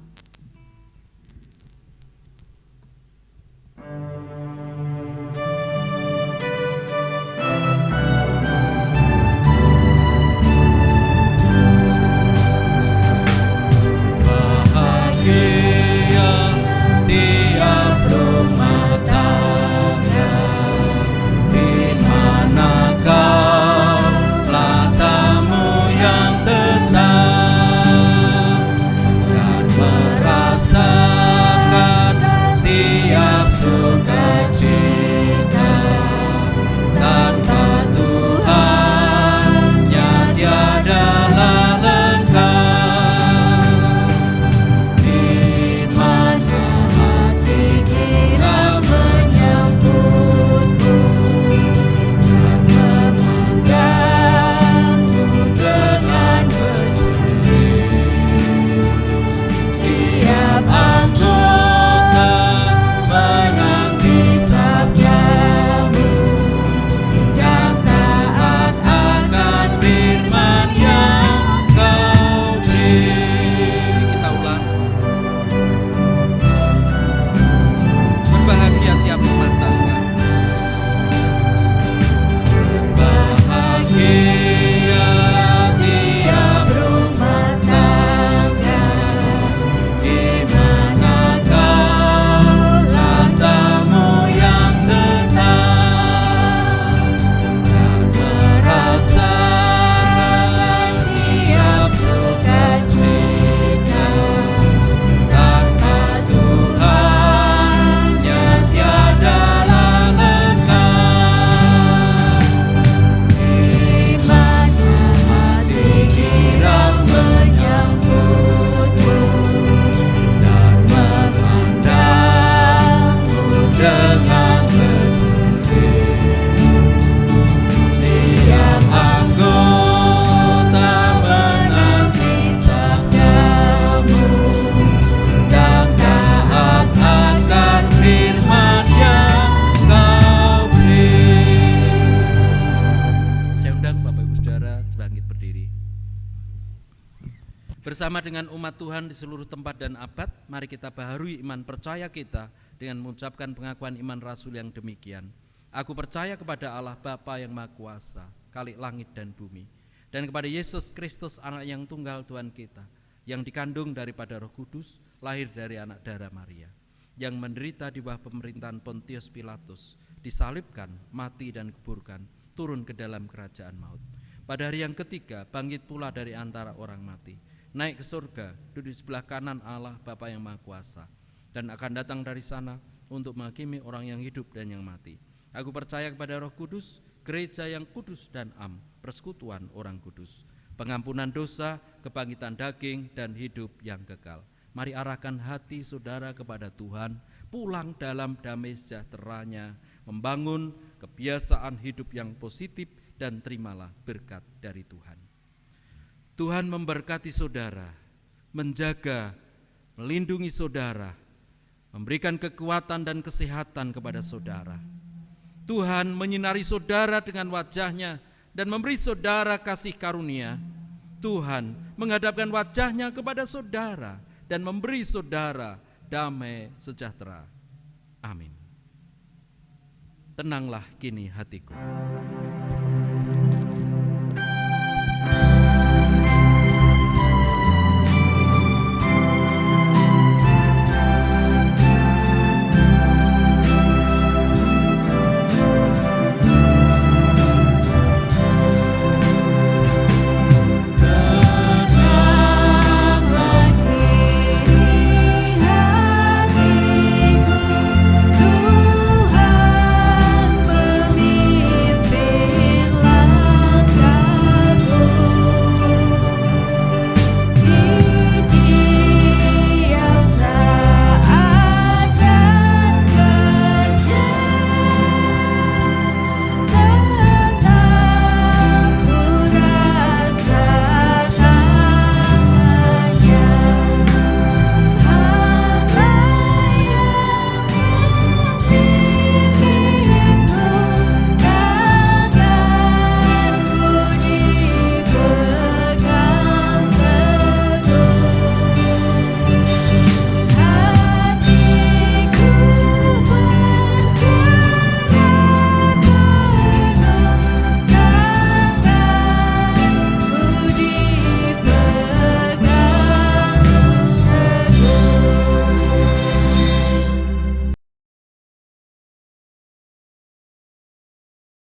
Merasakan tiap suka Bersama dengan umat Tuhan di seluruh tempat dan abad, mari kita baharui iman percaya kita dengan mengucapkan pengakuan iman rasul yang demikian. Aku percaya kepada Allah Bapa yang Maha Kuasa, Khalik langit dan bumi, dan kepada Yesus Kristus anak yang tunggal Tuhan kita, yang dikandung daripada Roh Kudus, lahir dari anak darah Maria, yang menderita di bawah pemerintahan Pontius Pilatus, disalibkan, mati dan kuburkan, turun ke dalam kerajaan maut. Pada hari yang ketiga bangkit pula dari antara orang mati, naik ke surga, duduk di sebelah kanan Allah Bapa yang Maha Kuasa, dan akan datang dari sana untuk menghakimi orang yang hidup dan yang mati. Aku percaya kepada Roh Kudus, gereja yang kudus dan am, persekutuan orang kudus, pengampunan dosa, kebangkitan daging, dan hidup yang kekal. Mari arahkan hati saudara kepada Tuhan, pulang dalam damai sejahtera-Nya, membangun kebiasaan hidup yang positif, dan terimalah berkat dari Tuhan. Tuhan memberkati saudara, menjaga, melindungi saudara, memberikan kekuatan dan kesehatan kepada saudara. Tuhan menyinari saudara dengan wajah-Nya dan memberi saudara kasih karunia. Tuhan menghadapkan wajah-Nya kepada saudara dan memberi saudara damai sejahtera. Amin. Tenanglah kini hatiku.